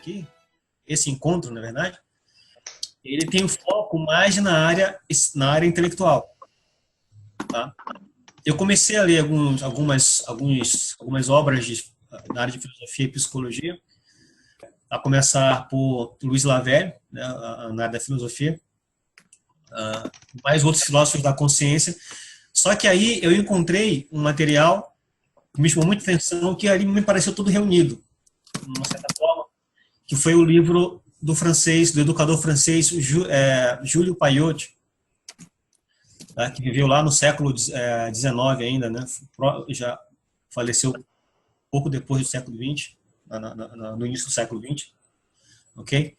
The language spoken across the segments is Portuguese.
aqui, esse encontro, na verdade, ele tem um foco mais na área intelectual. Tá? Eu comecei a ler algumas obras na área de filosofia e psicologia, a começar por Luiz Lavelle, né, na área da filosofia, mais outros filósofos da consciência. Só que aí eu encontrei um material que me chamou muita atenção, que ali me pareceu tudo reunido, de uma certa forma, que foi o livro do educador francês Júlio Paillaud, tá, que viveu lá no século XIX ainda, né, já faleceu pouco depois do século XX, no início do século XX, ok?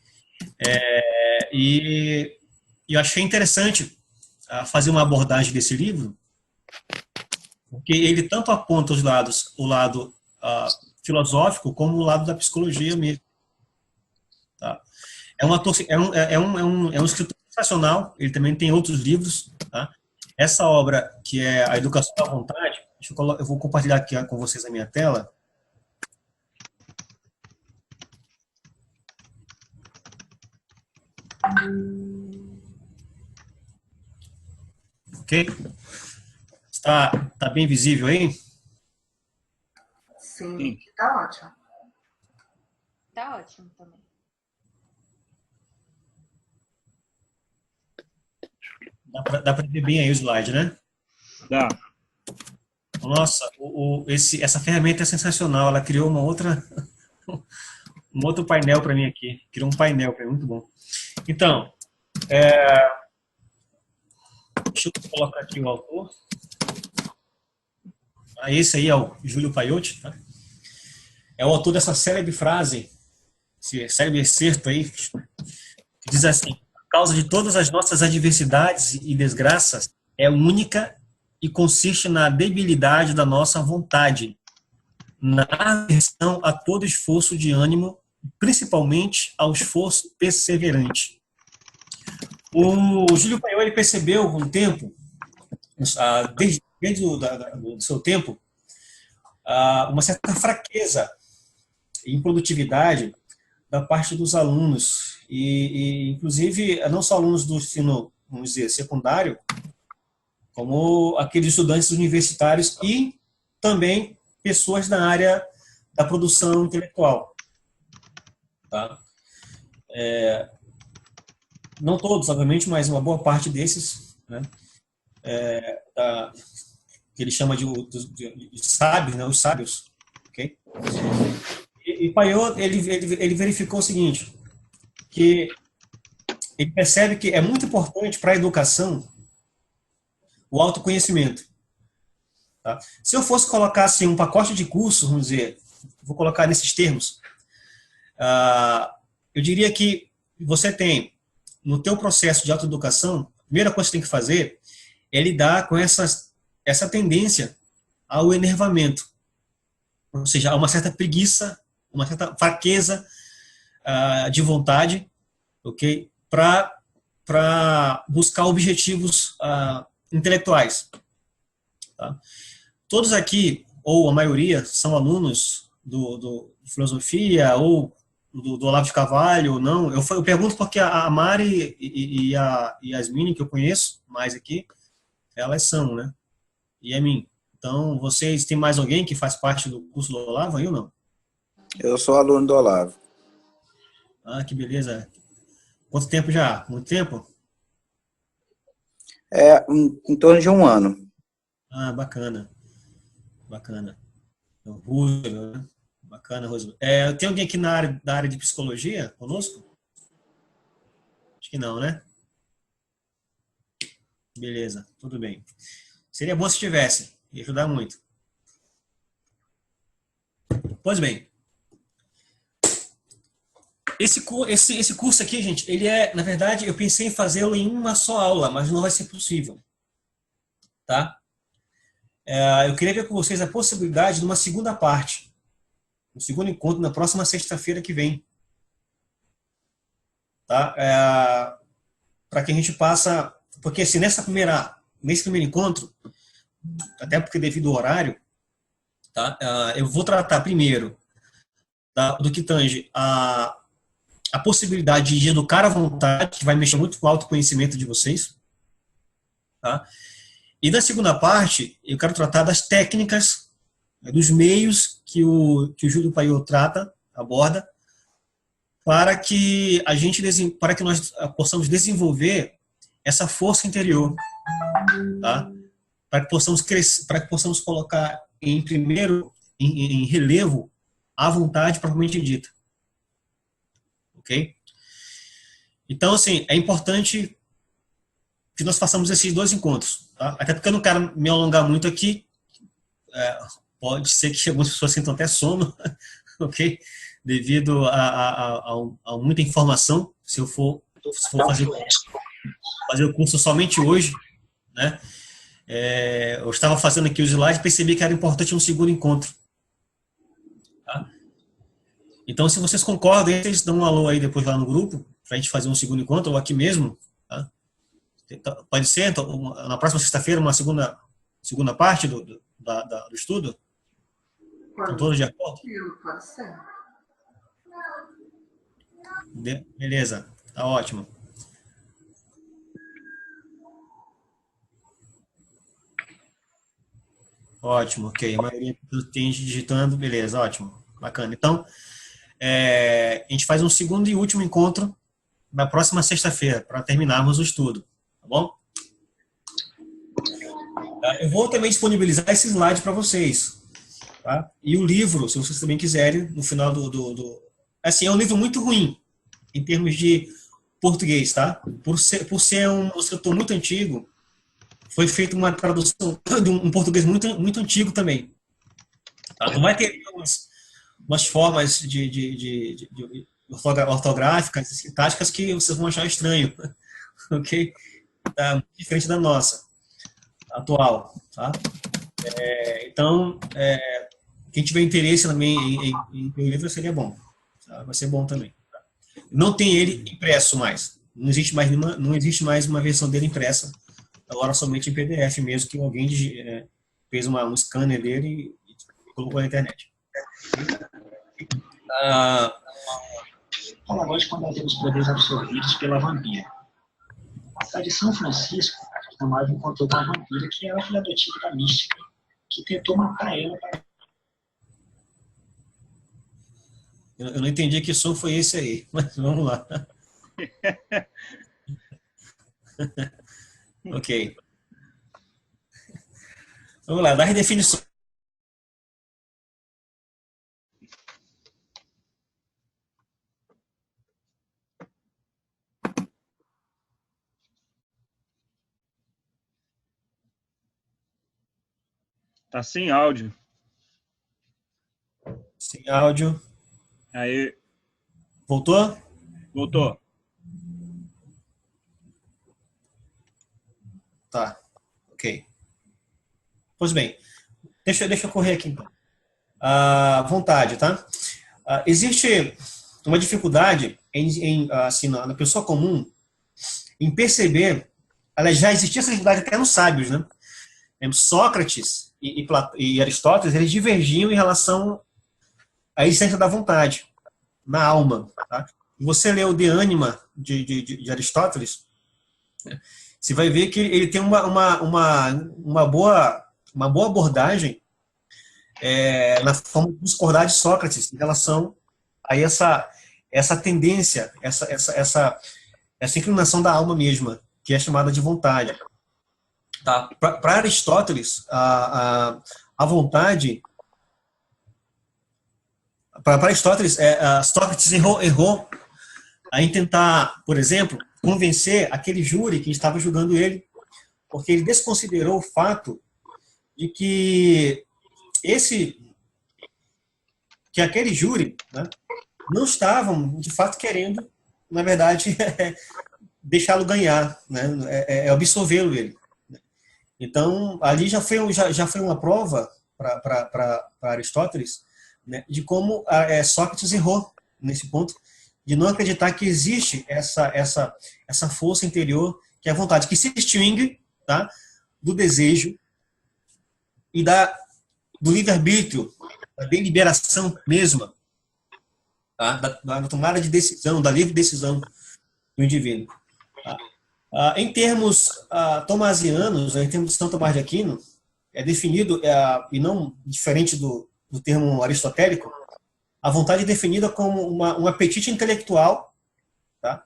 E eu achei interessante fazer uma abordagem desse livro, porque ele tanto aponta o lado filosófico como o lado da psicologia mesmo. Tá? É um escritor sensacional, ele também tem outros livros. Tá? Essa obra, que é A Educação da Vontade, eu vou compartilhar aqui com vocês a minha tela. Ok? Tá bem visível aí? Sim, tá ótimo. Tá ótimo também. Dá para ver bem aí o slide, né? Dá. Nossa, essa ferramenta é sensacional. Ela criou um outro painel para mim aqui. Criou um painel para mim, muito bom. Então, deixa eu colocar aqui o autor. Esse aí é o Júlio Paillaud, tá? É o autor dessa célebre frase, esse célebre excerto aí, que diz assim: a causa de todas as nossas adversidades e desgraças é única e consiste na debilidade da nossa vontade, na aversão a todo esforço de ânimo, principalmente ao esforço perseverante. O Júlio Paillaud, ele percebeu com o tempo, desde o seu tempo, uma certa fraqueza e improdutividade da parte dos alunos, e inclusive não só alunos do ensino, vamos dizer, secundário, como aqueles estudantes universitários e também pessoas da área da produção intelectual. Tá? Não todos, obviamente, mas uma boa parte desses, né, que ele chama de sábios, né, os sábios. Okay? E Paillaud, ele verificou o seguinte, que ele percebe que é muito importante para a educação o autoconhecimento. Tá? Se eu fosse colocar assim, um pacote de cursos, vamos dizer, vou colocar nesses termos, eu diria que você tem, no teu processo de autoeducação, a primeira coisa que você tem que fazer é lidar com essa tendência ao enervamento. Ou seja, a uma certa preguiça, uma certa fraqueza de vontade, ok? Para buscar objetivos intelectuais. Tá? Todos aqui, ou a maioria, são alunos de filosofia ou do Olavo de Carvalho, ou não. Eu pergunto porque a Mari e a Yasmine, que eu conheço mais aqui, elas são, né? E a mim. Então, vocês, tem mais alguém que faz parte do curso do Olavo aí ou não? Eu sou aluno do Olavo. Ah, que beleza. Quanto tempo já? Muito tempo? Em torno de 1 ano. Ah, bacana. Bacana. Roosevelt, né? Bacana, Roosevelt. Tem alguém aqui da área de psicologia conosco? Acho que não, né? Beleza, tudo bem. Seria bom se tivesse, ia ajudar muito. Pois bem. Esse curso aqui, gente, ele na verdade, eu pensei em fazê-lo em uma só aula, mas não vai ser possível. Tá? Eu queria ver com vocês a possibilidade de uma segunda parte. Um segundo encontro na próxima sexta-feira que vem. Tá? Para que a gente passe... Porque assim, nesse primeiro encontro, até porque devido ao horário, tá? Eu vou tratar primeiro do que tange a possibilidade de educar à vontade, que vai mexer muito com o autoconhecimento de vocês. Tá? E na segunda parte, eu quero tratar das técnicas, dos meios que o Júlio Paiô aborda, para que nós possamos desenvolver essa força interior, tá? Para que possamos crescer, para que possamos colocar em relevo a vontade propriamente dita. Ok? Então, assim, é importante que nós façamos esses 2 encontros, tá? Até porque eu não quero me alongar muito aqui, pode ser que algumas pessoas sintam até sono, ok? Devido a muita informação, se eu for fazer o curso somente hoje, né? Eu estava fazendo aqui os slides e percebi que era importante um segundo encontro. Tá? Então, se vocês concordam, vocês dão um alô aí depois lá no grupo, para a gente fazer um segundo encontro, ou aqui mesmo. Tá? Pode ser, então, na próxima sexta-feira, uma segunda parte do estudo? Estão todos de acordo? Pode ser. Beleza, tá ótimo. Ótimo, ok. A maioria tem digitando, beleza, ótimo, bacana. Então, a gente faz um segundo e último encontro na próxima sexta-feira, para terminarmos o estudo, tá bom? Eu vou também disponibilizar esse slide para vocês, tá? E o livro, se vocês também quiserem, no final Assim, é um livro muito ruim, em termos de português, tá? Por ser um escritor muito antigo, foi feita uma tradução de um português muito antigo também. Tá? Não vai ter umas formas de ortográficas e sintáticas que vocês vão achar estranho, ok? Tá diferente da nossa atual, tá? Então, quem tiver interesse também em ter o livro seria bom, tá? Vai ser bom também. Tá? Não tem ele impresso mais. Não existe mais uma versão dele impressa. Agora somente em PDF mesmo, que alguém fez um scanner dele e colocou na internet. Fala agora de quando temos poderes absorvidos pela vampira. A cidade de São Francisco, a personagem encontrou com a vampira, que era a filha adotiva da mística, que tentou matar ela para... Eu não entendi que som foi esse aí, mas vamos lá. Ok. Vamos lá, das definições. Tá sem áudio. Sem áudio. Aí. Voltou? Voltou. Tá. Ok. Pois bem. Deixa eu correr aqui então. Vontade, tá? Existe uma dificuldade assim, na pessoa comum em perceber, aliás, já existia essa dificuldade até nos sábios, né? Sócrates e Aristóteles, eles divergiam em relação à essência da vontade, na alma. Tá? Você lê o De Anima de Aristóteles, você vai ver que ele tem uma boa abordagem na forma de discordar de Sócrates em relação a essa tendência, essa inclinação da alma mesma, que é chamada de vontade. Tá? Para Aristóteles, a vontade... Para Aristóteles, Sócrates errou em tentar, por exemplo, convencer aquele júri que estava julgando ele, porque ele desconsiderou o fato de que aquele júri, né, não estavam, de fato, querendo, na verdade, deixá-lo ganhar, né, absolvê-lo ele. Então, ali já foi uma prova para Aristóteles, né, de como Sócrates errou nesse ponto, de não acreditar que existe essa força interior, que é a vontade, que se distingue, tá, do desejo e do livre-arbítrio, da deliberação mesma, tá? Da tomada de decisão, da livre decisão do indivíduo. Tá? Em termos tomasianos, em termos de São Tomás de Aquino, é definido, e não diferente do termo aristotélico, a vontade é definida como um apetite intelectual, tá?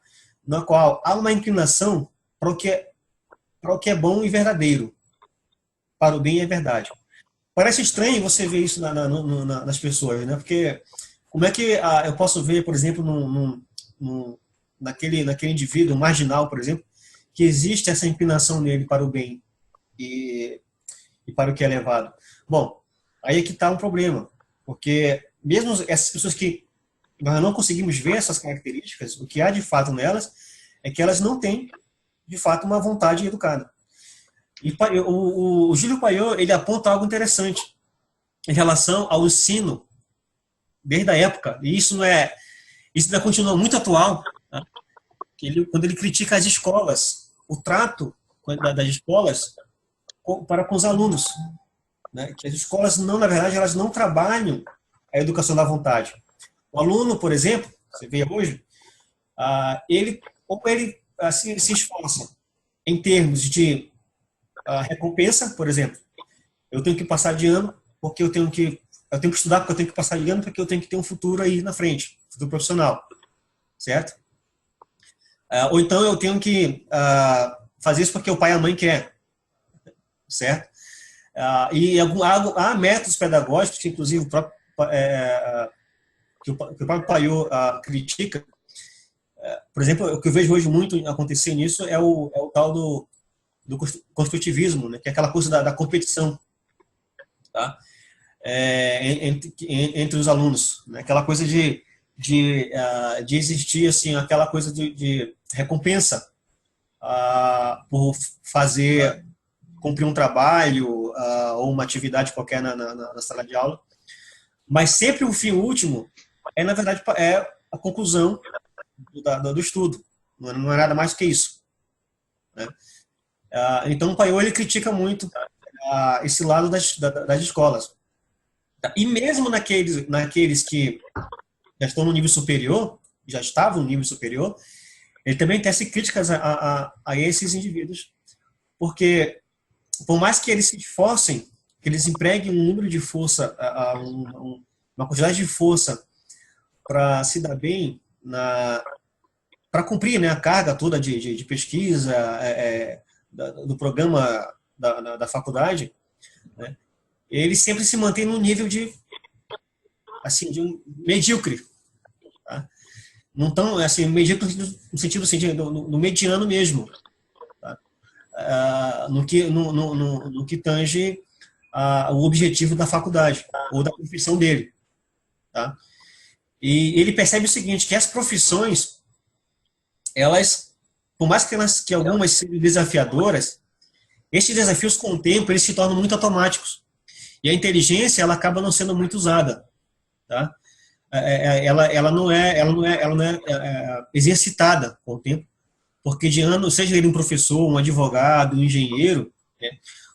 Na qual há uma inclinação para o que é bom e verdadeiro, para o bem e a verdade. Parece estranho você ver isso nas pessoas, né? Porque como é que eu posso ver, por exemplo, naquele indivíduo marginal, por exemplo, que existe essa inclinação nele para o bem e para o que é elevado? Bom, aí é que está um problema, porque mesmo essas pessoas que nós não conseguimos ver essas características, o que há de fato nelas é que elas não têm, de fato, uma vontade educada. E o Júlio Paiô, ele aponta algo interessante em relação ao ensino desde a época, e isso ainda continua muito atual, tá? Quando ele critica as escolas, o trato das escolas para com os alunos, né? Que as escolas, na verdade, elas não trabalham a educação da vontade. O aluno, por exemplo, você vê hoje, ele se esforça em termos de recompensa, por exemplo. Eu tenho que passar de ano porque eu tenho que estudar, porque eu tenho que passar de ano, porque eu tenho que ter um futuro aí na frente, futuro profissional, certo? Ou então eu tenho que fazer isso porque o pai e a mãe quer, certo? E há métodos pedagógicos que, inclusive, que o próprio Paiô critica. Por exemplo, o que eu vejo hoje muito acontecer nisso é o tal do construtivismo, né? Que é aquela coisa da competição, tá? Entre os alunos, né? Aquela coisa de existir assim, aquela coisa de recompensa por cumprir um trabalho ou uma atividade qualquer na sala de aula, mas sempre o fim último na verdade, a conclusão do estudo, não é nada mais do que isso, né? Então o Paiô, ele critica muito esse lado das escolas. E mesmo naqueles que já estão no nível superior, já estavam no nível superior, ele também tece críticas a esses indivíduos, porque por mais que eles se esforcem, que eles empreguem um número de força, uma quantidade de força para se dar bem, para cumprir, né, a carga toda de pesquisa do programa da faculdade, né, ele sempre se mantém num nível de um medíocre, tá? Não tão assim, medíocre no sentido assim, no mediano mesmo, tá? No que tange o objetivo da faculdade ou da profissão dele, tá? E ele percebe o seguinte, que as profissões, elas, por mais que algumas sejam desafiadoras, esses desafios, com o tempo, eles se tornam muito automáticos. E a inteligência, ela acaba não sendo muito usada, tá? Ela não é exercitada com o tempo, porque seja ele um professor, um advogado, um engenheiro, né,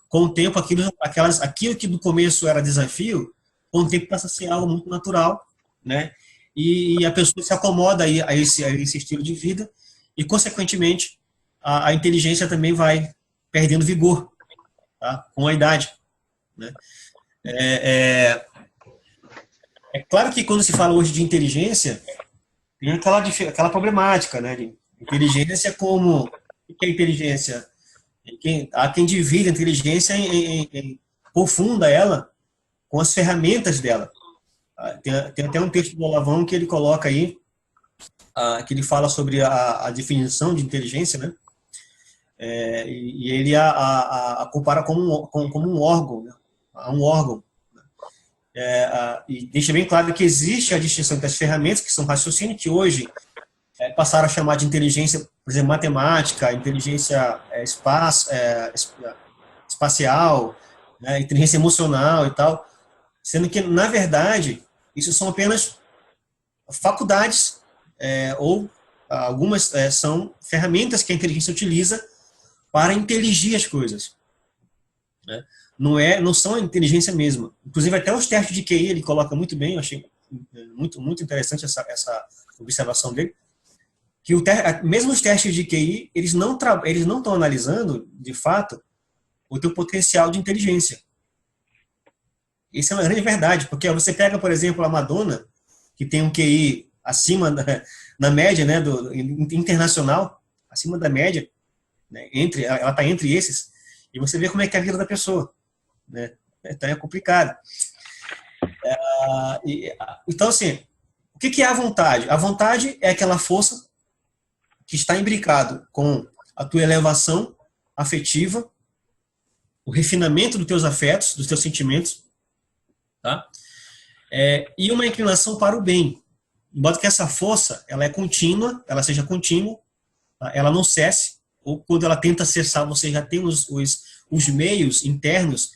com o tempo, aquilo que no começo era desafio, com o tempo passa a ser algo muito natural, né? E a pessoa se acomoda a esse estilo de vida e, consequentemente, a inteligência também vai perdendo vigor, tá? Com a idade, né? É claro que quando se fala hoje de inteligência, tem aquela problemática, né? De inteligência como... O que é inteligência? Há quem divide a inteligência profunda ela com as ferramentas dela. Tem até um texto do Olavão que ele coloca aí, que ele fala sobre a definição de inteligência, né? E ele a compara como um órgão, né? Um órgão. E deixa bem claro que existe a distinção entre as ferramentas, que são raciocínio, que hoje passaram a chamar de inteligência, por exemplo, matemática, inteligência espacial, né? Inteligência emocional e tal, sendo que, na verdade, isso são apenas faculdades, ou algumas são ferramentas que a inteligência utiliza para inteligir as coisas, né? Não são a inteligência mesma. Inclusive, até os testes de QI ele coloca muito bem, eu achei muito interessante essa observação dele, que mesmo os testes de QI, eles não estão analisando, de fato, o teu potencial de inteligência. Isso é uma grande verdade, porque você pega, por exemplo, a Madonna, que tem um QI acima da média, né, internacional, acima da média, né, ela está entre esses, e você vê como é que é a vida da pessoa, né? Então é complicado. Então, assim, o que é a vontade? A vontade é aquela força que está imbricado com a tua elevação afetiva, o refinamento dos teus afetos, dos teus sentimentos, tá? E uma inclinação para o bem. De modo que essa força, ela é contínua, ela seja contínua, tá? Ela não cesse, ou quando ela tenta cessar, você já tem os meios internos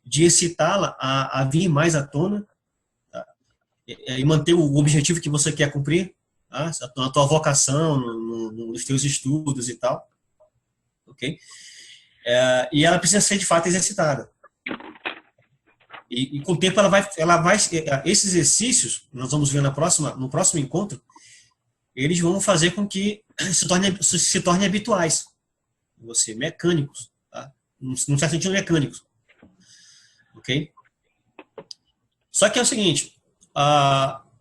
de excitá-la a vir mais à tona, tá? E manter o objetivo que você quer cumprir, tá? A tua vocação, nos teus estudos e tal, ok? E ela precisa ser de fato exercitada. E com o tempo ela vai esses exercícios, nós vamos ver no próximo encontro, eles vão fazer com que se tornem habituais. Você, mecânicos, tá? Não está sentindo mecânicos. Ok? Só que é o seguinte,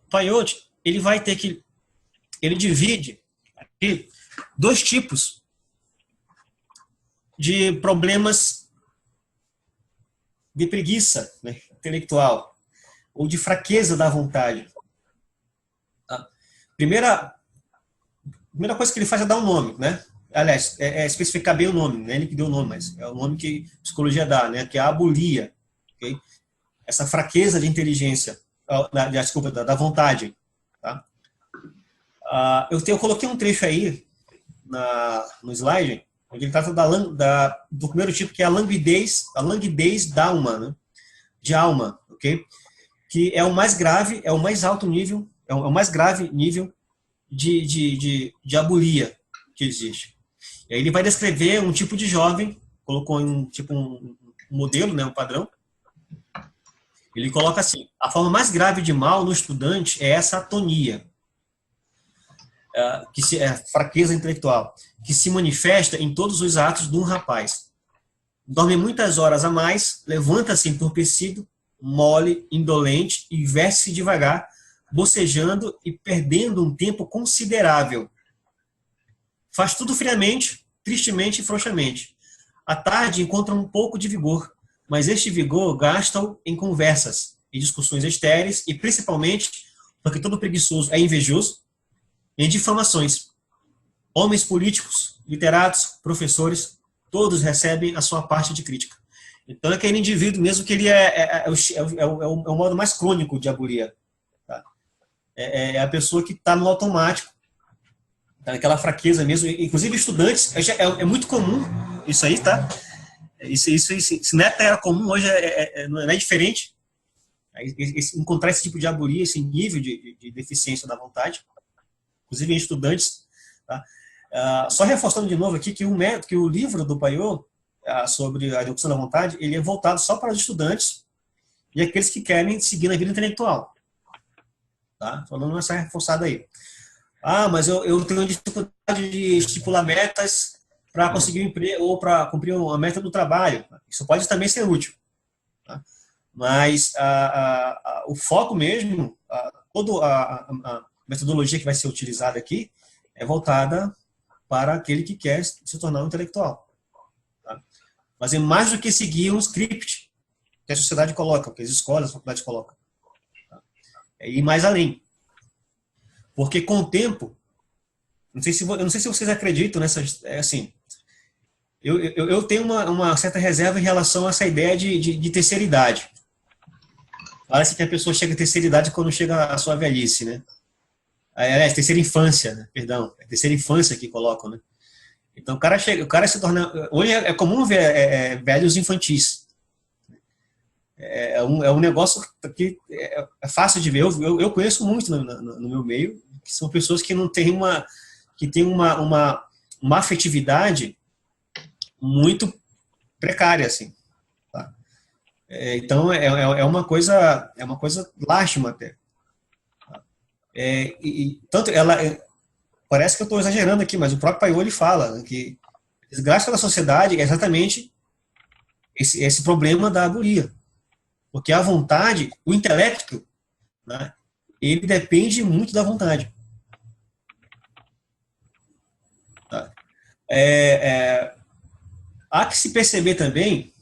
Peyote, ele divide aqui 2 tipos de problemas de preguiça, né, intelectual, ou de fraqueza da vontade. Tá? Primeira coisa que ele faz é dar um nome, né? Aliás, especificar bem o nome, não é ele que deu o nome, mas é o nome que a psicologia dá, né? Que é a abulia, okay? Essa fraqueza de inteligência, desculpa, da vontade. Tá? Eu coloquei um trecho aí no slide, onde ele trata do primeiro tipo, que é a languidez da alma, né? De alma, ok? Que é o mais grave, é o mais alto nível, é o mais grave nível de abulia que existe. E aí ele vai descrever um tipo de jovem, colocou um modelo, né, um padrão. Ele coloca assim: a forma mais grave de mal no estudante é essa atonia, que é fraqueza intelectual, que se manifesta em todos os atos de um rapaz. Dorme muitas horas a mais, levanta-se entorpecido, mole, indolente e veste-se devagar, bocejando e perdendo um tempo considerável. Faz tudo friamente, tristemente e frouxamente. À tarde encontra um pouco de vigor, mas este vigor gasta-o em conversas, em discussões estéreis e, principalmente, porque todo preguiçoso é invejoso, em difamações. Homens políticos, literatos, professores, todos recebem a sua parte de crítica. Então, é aquele indivíduo mesmo que ele é o modo mais crônico de abulia. Tá? É a pessoa que está no automático, tá naquela fraqueza mesmo. Inclusive, estudantes, é muito comum isso aí, tá? Se na época era comum, hoje não é diferente. Encontrar esse tipo de abulia, esse nível de deficiência da vontade, inclusive em estudantes. Tá? Só reforçando de novo aqui que o livro do Peyote sobre a redução da vontade, ele é voltado só para os estudantes e aqueles que querem seguir na vida intelectual. Tá? Falando essa reforçada aí. Mas eu tenho dificuldade de estipular metas para conseguir um emprego ou para cumprir a meta do trabalho. Isso pode também ser útil. Tá? Mas o foco mesmo, toda a metodologia que vai ser utilizada aqui é voltada para aquele que quer se tornar um intelectual. Tá? Mas é mais do que seguir um script que a sociedade coloca, que as escolas, as faculdades colocam. Tá? É ir mais além. Porque com o tempo, eu não sei se vocês acreditam nessas, assim, eu tenho uma certa reserva em relação a essa ideia de terceira idade. Parece que a pessoa chega à terceira idade quando chega à sua velhice, né? Terceira infância, né? Perdão, é terceira infância que colocam, né? Então o cara se torna, hoje é comum ver velhos infantis. É um negócio que é fácil de ver. Eu conheço muito no meu meio, que são pessoas que não têm uma afetividade muito precária, assim. Tá? Então é uma coisa lástima até. Tanto ela, parece que eu estou exagerando aqui, mas o próprio Paoli fala, né, que o desgaste da sociedade é exatamente esse problema da agonia. Porque a vontade, o intelecto, né, ele depende muito da vontade. Tá? Há que se perceber também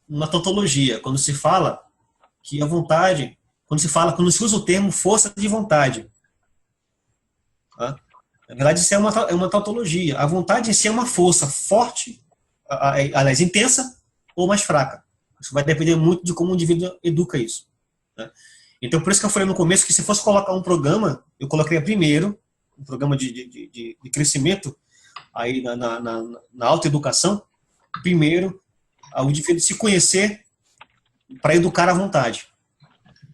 uma tautologia, quando se fala que a vontade, quando se usa o termo força de vontade. Tá? Na verdade, isso é uma tautologia. A vontade em si é uma força forte, aliás, intensa ou mais fraca. Isso vai depender muito de como o indivíduo educa isso. Né? Então, por isso que eu falei no começo que se fosse colocar um programa, eu colocaria primeiro um programa de crescimento aí na autoeducação, primeiro o indivíduo se conhecer para educar à vontade.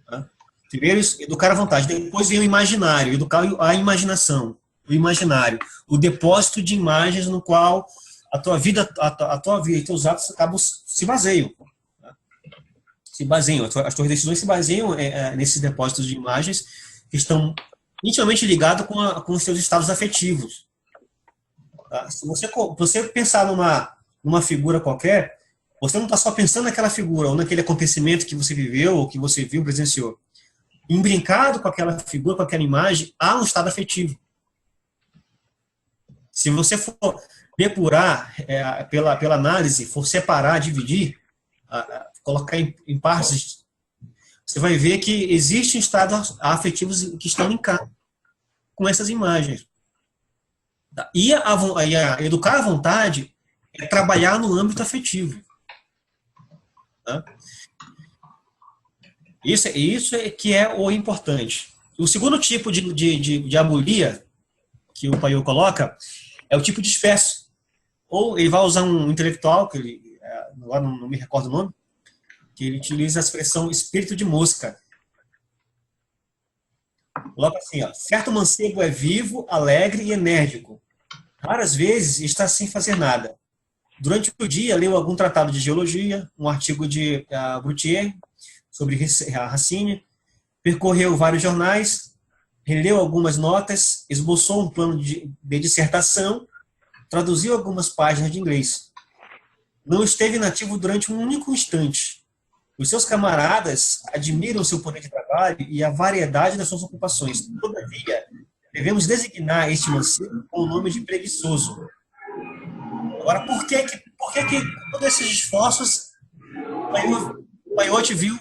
Tá? Primeiro, educar à vontade. Depois vem o imaginário, educar a imaginação, o imaginário, o depósito de imagens no qual a tua vida e teus atos acabam se baseiam. As tuas decisões se baseiam nesses depósitos de imagens que estão intimamente ligados com os seus estados afetivos. Tá? Se você pensar numa figura qualquer, você não está só pensando naquela figura ou naquele acontecimento que você viveu ou que você viu, presenciou. Imbrincado com aquela figura, com aquela imagem, há um estado afetivo. Se você for depurar pela análise, for separar, dividir, colocar em partes, você vai ver que existem estados afetivos que estão linkados com essas imagens. E educar à vontade é trabalhar no âmbito afetivo. Tá? Isso é que é o importante. O segundo tipo de abulia que o Paio coloca é o tipo disperso. Ou ele vai usar um intelectual, que agora não me recordo o nome, que ele utiliza a expressão espírito de mosca. Coloca assim, ó, certo mancebo é vivo, alegre e enérgico. Raras vezes está sem fazer nada. Durante o dia, leu algum tratado de geologia, um artigo de Brutier sobre Racine, percorreu vários jornais, releu algumas notas, esboçou um plano de dissertação, traduziu algumas páginas de inglês. Não esteve inativo durante um único instante. Os seus camaradas admiram seu poder de trabalho e a variedade das suas ocupações. Todavia, devemos designar este mancebo com o nome de preguiçoso. Agora, por que todos esses esforços o Paiote viu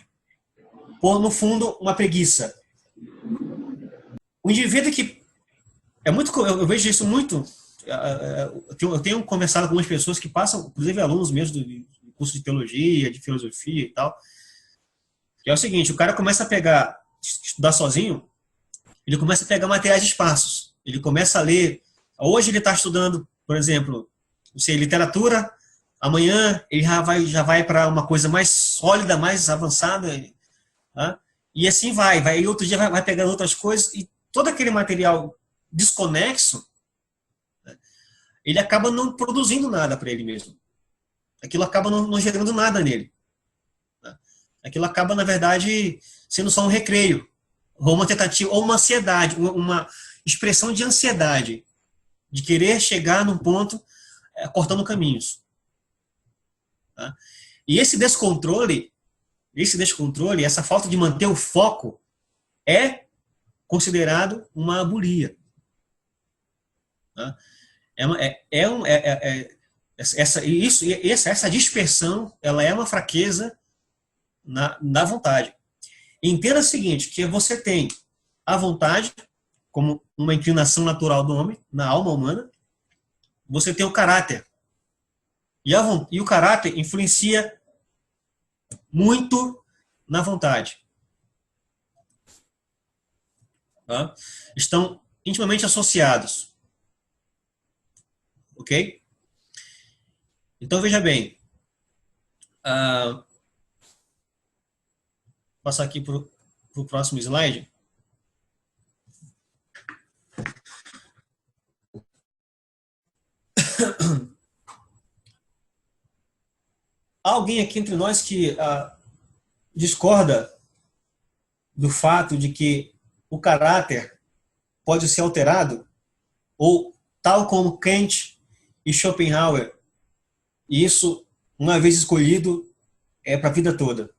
por, no fundo, uma preguiça? O indivíduo que... eu vejo isso muito... Eu tenho conversado com algumas pessoas que passam, inclusive alunos mesmo do curso de teologia, de filosofia e tal, que é o seguinte, o cara começa a estudar sozinho, ele começa a pegar materiais esparsos, ele começa a ler, hoje ele está estudando, por exemplo, não sei, literatura, amanhã ele já vai para uma coisa mais sólida, mais avançada, tá? E assim vai, e outro dia vai pegando outras coisas, e todo aquele material desconexo, ele acaba não produzindo nada para ele mesmo. Aquilo acaba não gerando nada nele. Aquilo acaba, na verdade, sendo só um recreio, ou uma tentativa, ou uma ansiedade, uma expressão de ansiedade, de querer chegar num ponto cortando caminhos. Tá? E esse descontrole, essa falta de manter o foco, é considerado uma abulia. Tá? Essa dispersão, ela é uma fraqueza na vontade. Entenda o seguinte, que você tem a vontade como uma inclinação natural do homem, na alma humana, você tem o caráter. E o caráter influencia muito na vontade. Tá? Estão intimamente associados. Ok? Então, veja bem. Vou passar aqui para o próximo slide. Há alguém aqui entre nós que discorda do fato de que o caráter pode ser alterado, ou tal como Kant e Schopenhauer, e isso, uma vez escolhido, é para a vida toda.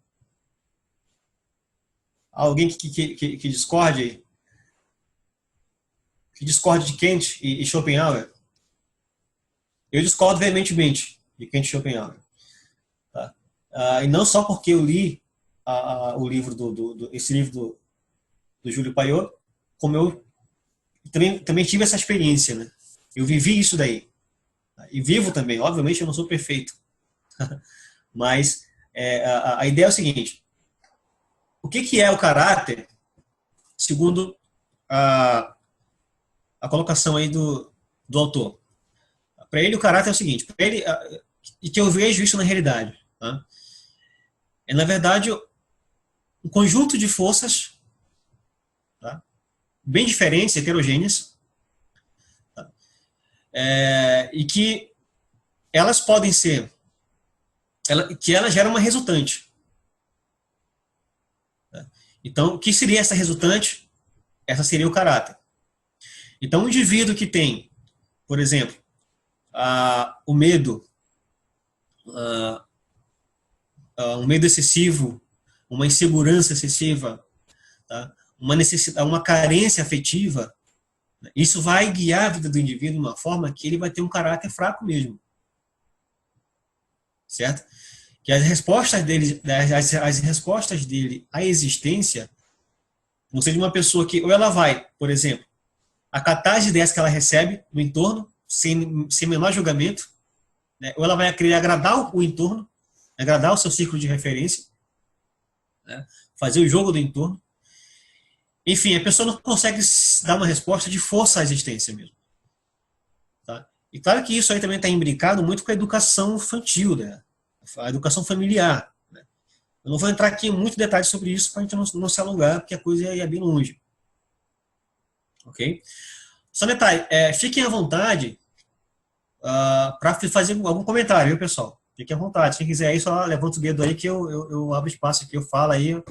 Alguém que discorde aí? Que discorde de Kant e Schopenhauer? Eu discordo veementemente de Kant e Schopenhauer. Tá? E não só porque eu li o livro esse livro do Júlio Paiô, como eu também tive essa experiência, né? Eu vivi isso daí. E vivo também. Obviamente eu não sou perfeito. Mas a ideia é o seguinte. O que é o caráter, segundo a colocação aí do autor? Para ele, o caráter é o seguinte. Para ele, e que eu vejo isso na realidade. Tá? É, na verdade, um conjunto de forças, tá? Bem diferentes, heterogêneas, tá? E que elas podem ser, que ela gera uma resultante. Tá? Então, o que seria essa resultante? Essa seria o caráter. Então, um indivíduo que tem, por exemplo, o medo, um medo excessivo, uma insegurança excessiva, tá? Uma necessidade, uma carência afetiva, isso vai guiar a vida do indivíduo de uma forma que ele vai ter um caráter fraco mesmo. Certo? Que as respostas dele à existência vão ser de uma pessoa que, ou ela vai, por exemplo, acatar as ideias que ela recebe do entorno, sem menor julgamento, né? Ou ela vai querer agradar o entorno, agradar o seu círculo de referência, né? Fazer o jogo do entorno. Enfim, a pessoa não consegue dar uma resposta de força à existência mesmo. Tá? E claro que isso aí também está imbricado muito com a educação infantil, né? A educação familiar. Né? Eu não vou entrar aqui em muito detalhe sobre isso para a gente não se alongar, porque a coisa é bem longe. Ok? Só detalhe, fiquem à vontade para fazer algum comentário, viu, pessoal? Fiquem à vontade. Quem quiser aí, só levanta o dedo aí que eu abro espaço aqui, eu falo aí.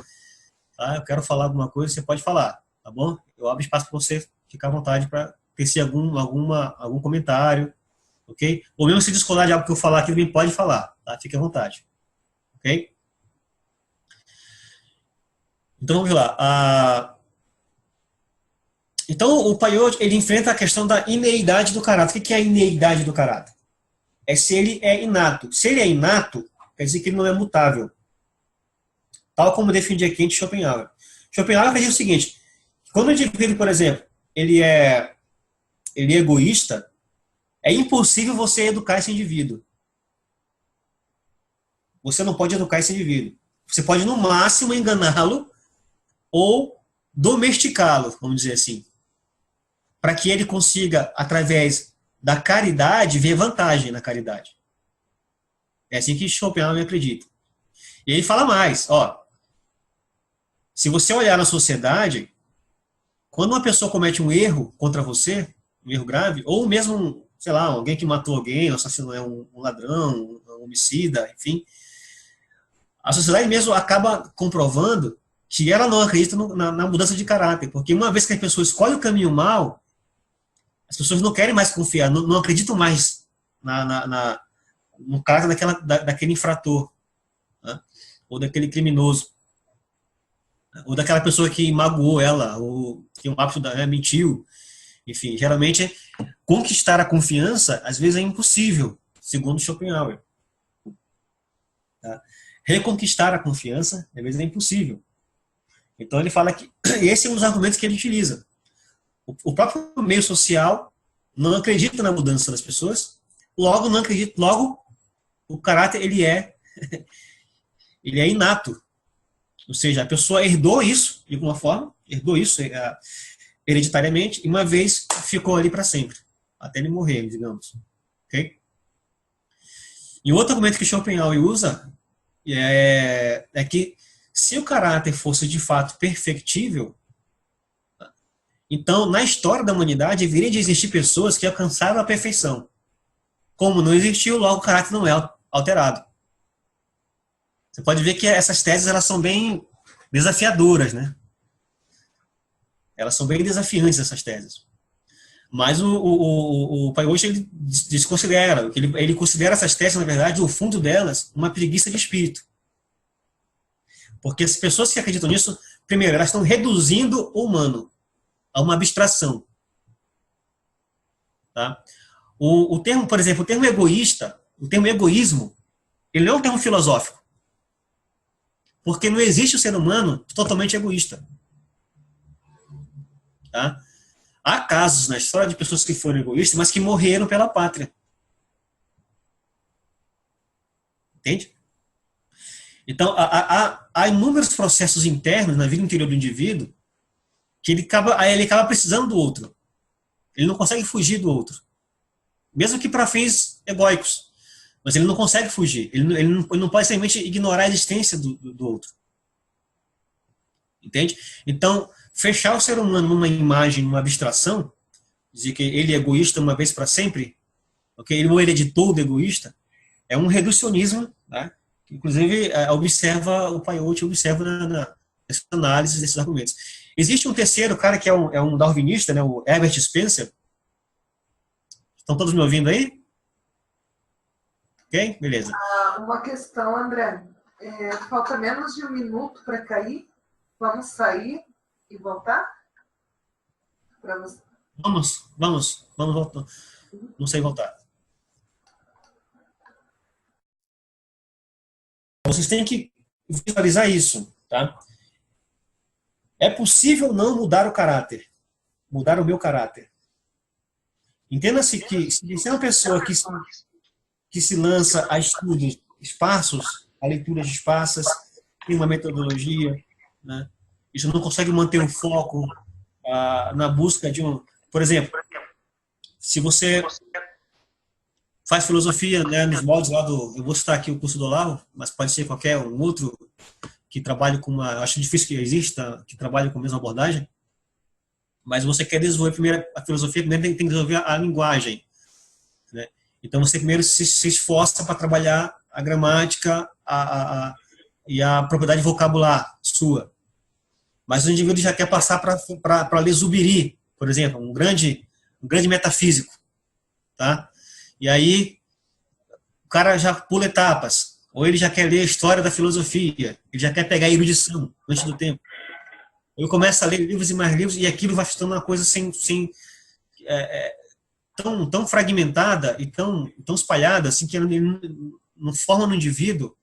Tá? Eu quero falar alguma coisa, você pode falar, tá bom? Eu abro espaço para você ficar à vontade para tecer algum comentário, ok? Ou mesmo se descolar de algo que eu falar aqui, também pode falar, tá? Fique à vontade, ok? Então, vamos lá. Então, o Paiô, ele enfrenta a questão da ineidade do caráter. O que é a ineidade do caráter? É se ele é inato. Se ele é inato, quer dizer que ele não é mutável. Tal como defendia Kant e Schopenhauer. Schopenhauer dizia o seguinte, quando o indivíduo, por exemplo, ele é egoísta, é impossível você educar esse indivíduo. Você não pode educar esse indivíduo. Você pode, no máximo, enganá-lo ou domesticá-lo, vamos dizer assim, para que ele consiga, através da caridade, ver vantagem na caridade. É assim que Schopenhauer acredita. E ele fala mais, se você olhar na sociedade, quando uma pessoa comete um erro contra você, um erro grave, ou mesmo, sei lá, alguém que matou alguém, um assassino, um ladrão, um homicida, enfim, a sociedade mesmo acaba comprovando que ela não acredita na mudança de caráter, porque uma vez que a pessoa escolhe o caminho mal, as pessoas não querem mais confiar, não acreditam mais no caráter daquele infrator, né? Ou daquele criminoso, ou daquela pessoa que magoou ela, ou que um hábito mentiu. Enfim, geralmente conquistar a confiança às vezes é impossível, segundo Schopenhauer. Tá? Reconquistar a confiança às vezes é impossível. Então ele fala que esse é um dos argumentos que ele utiliza. O próprio meio social não acredita na mudança das pessoas, logo não acredita, logo o caráter ele é inato. Ou seja, a pessoa herdou isso de alguma forma, herdou isso hereditariamente e uma vez ficou ali para sempre, até ele morrer, digamos. Okay? E outro argumento que Schopenhauer usa é que se o caráter fosse de fato perfectível, então, na história da humanidade, haveria de existir pessoas que alcançaram a perfeição. Como não existiu, logo o caráter não é alterado. Você pode ver que essas teses elas são bem desafiadoras, né? Elas são bem desafiantes, essas teses. Mas o Paioti, ele desconsidera, ele considera essas teses, na verdade, o fundo delas, uma preguiça de espírito. Porque as pessoas que acreditam nisso, primeiro, elas estão reduzindo o humano a uma abstração. Tá? O termo, por exemplo, o termo egoísta, o termo egoísmo, ele não é um termo filosófico. Porque não existe o ser humano totalmente egoísta. Tá? Há casos na história de pessoas que foram egoístas, mas que morreram pela pátria. Entende? Então, há inúmeros processos internos na vida interior do indivíduo que ele acaba precisando do outro. Ele não consegue fugir do outro. Mesmo que para fins egóicos. Mas ele não consegue fugir. Ele não pode simplesmente ignorar a existência do outro. Entende? Então, fechar o ser humano numa imagem, numa abstração, dizer que ele é egoísta uma vez para sempre, okay? Ele morreria de todo egoísta, é um reducionismo, né? Que, inclusive, o Paioti observa nessa análise desses argumentos. Existe um terceiro cara que é um darwinista, né? O Herbert Spencer. Estão todos me ouvindo aí? Ok? Beleza. Uma questão, André. Falta menos de 1 minuto para cair. Vamos sair e voltar? Vamos voltar. Não sei voltar. Vocês têm que visualizar isso, tá? É possível não mudar o caráter, mudar o meu caráter. Entenda-se que se é uma pessoa que se lança a estudos esparsos, a leituras esparsas, tem uma metodologia, né? Isso não consegue manter o foco na busca de um... Por exemplo, se você faz filosofia, né, nos moldes lá do... Eu vou citar aqui o curso do Olavo, mas pode ser qualquer um outro que trabalhe com uma... Acho difícil que exista, que trabalhe com a mesma abordagem. Mas você quer desenvolver primeiro a filosofia, primeiro tem que desenvolver a linguagem. Né? Então você primeiro se esforça para trabalhar a gramática e a propriedade vocabular sua. Mas o indivíduo já quer passar para ler Zubiri, por exemplo, um grande metafísico. Tá? E aí o cara já pula etapas. Ou ele já quer ler a história da filosofia, ele já quer pegar a erudição antes do tempo. Eu começo a ler livros e mais livros, e aquilo vai ficando uma coisa tão fragmentada e tão espalhada, assim, que não forma no indivíduo,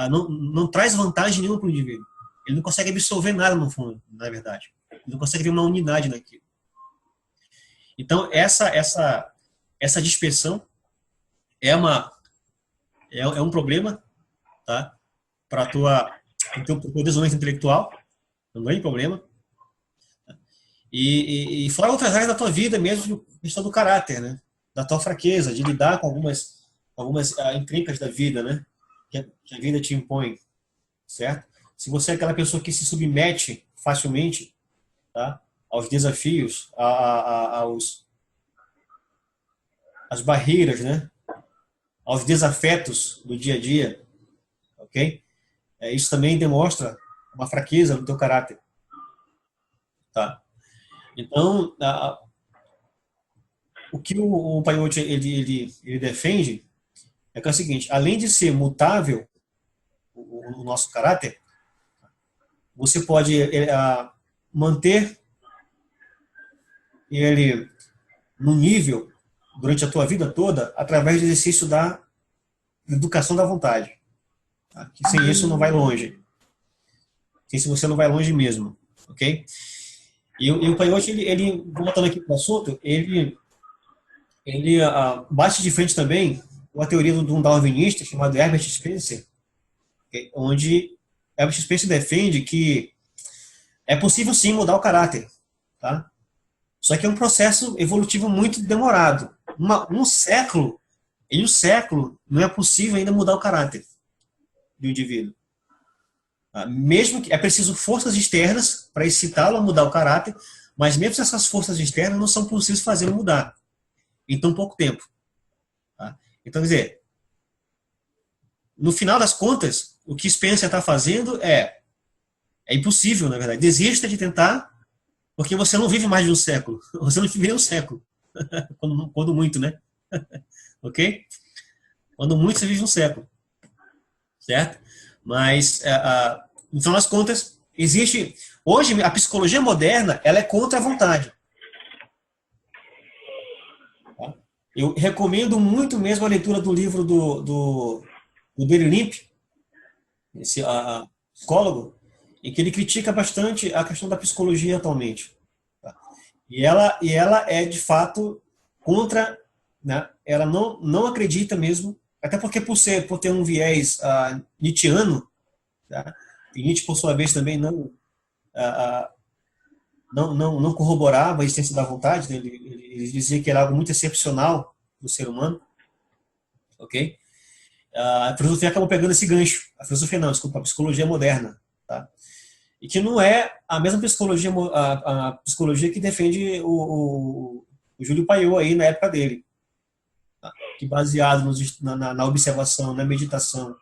não traz vantagem nenhuma para o indivíduo. Ele não consegue absorver nada, no fundo, na verdade. Ele não consegue ver uma unidade naquilo. Então, essa dispersão é um problema, tá? Para o teu desenvolvimento intelectual. É um grande problema. E fora outras áreas da tua vida mesmo, questão do caráter, né? Da tua fraqueza, de lidar com algumas encrencas da vida, né? Que a vida te impõe, certo? Se você é aquela pessoa que se submete facilmente, tá? Aos desafios, às barreiras, né? Aos desafetos do dia a dia, ok? Isso também demonstra uma fraqueza no teu caráter. Tá? Então, o que o Paioti ele defende é que é o seguinte: além de ser mutável o nosso caráter, você pode manter ele no nível durante a tua vida toda através do exercício da educação da vontade. Tá? Que sem isso não vai longe. Sem isso você não vai longe mesmo. Ok? E o Paioti, ele voltando aqui para o assunto, ele bate de frente também com a teoria de um darwinista chamado Herbert Spencer, okay? Onde Herbert Spencer defende que é possível sim mudar o caráter, tá? Só que é um processo evolutivo muito demorado. Um século não é possível ainda mudar o caráter do indivíduo. Mesmo que é preciso forças externas para excitá-lo a mudar o caráter, mas mesmo essas forças externas não são possíveis fazê-lo mudar em tão pouco tempo. Tá? Então, quer dizer, no final das contas, o que Spencer está fazendo é impossível, na verdade. Desista de tentar Porque você não vive mais de um século. Você não vive nem um século. Quando muito, né? Ok? Quando muito, você vive um século. Certo? Mas, no final das contas, existe... Hoje, a psicologia moderna, ela é contra a vontade. Tá? Eu recomendo muito mesmo a leitura do livro do David Limp, esse psicólogo, em que ele critica bastante a questão da psicologia atualmente. Tá? E ela é, de fato, contra... Né? Ela não acredita mesmo, até porque por ter um viés nietzschiano, tá? E Nietzsche, por sua vez, também não corroborava a existência da vontade, né? Ele dizia que era algo muito excepcional do ser humano, ok? A filosofia acabou pegando esse gancho, a filosofia não, desculpa, a psicologia moderna, tá? E que não é a mesma psicologia, a psicologia que defende o Júlio Paiô aí na época dele, tá? Que baseado na observação, na meditação,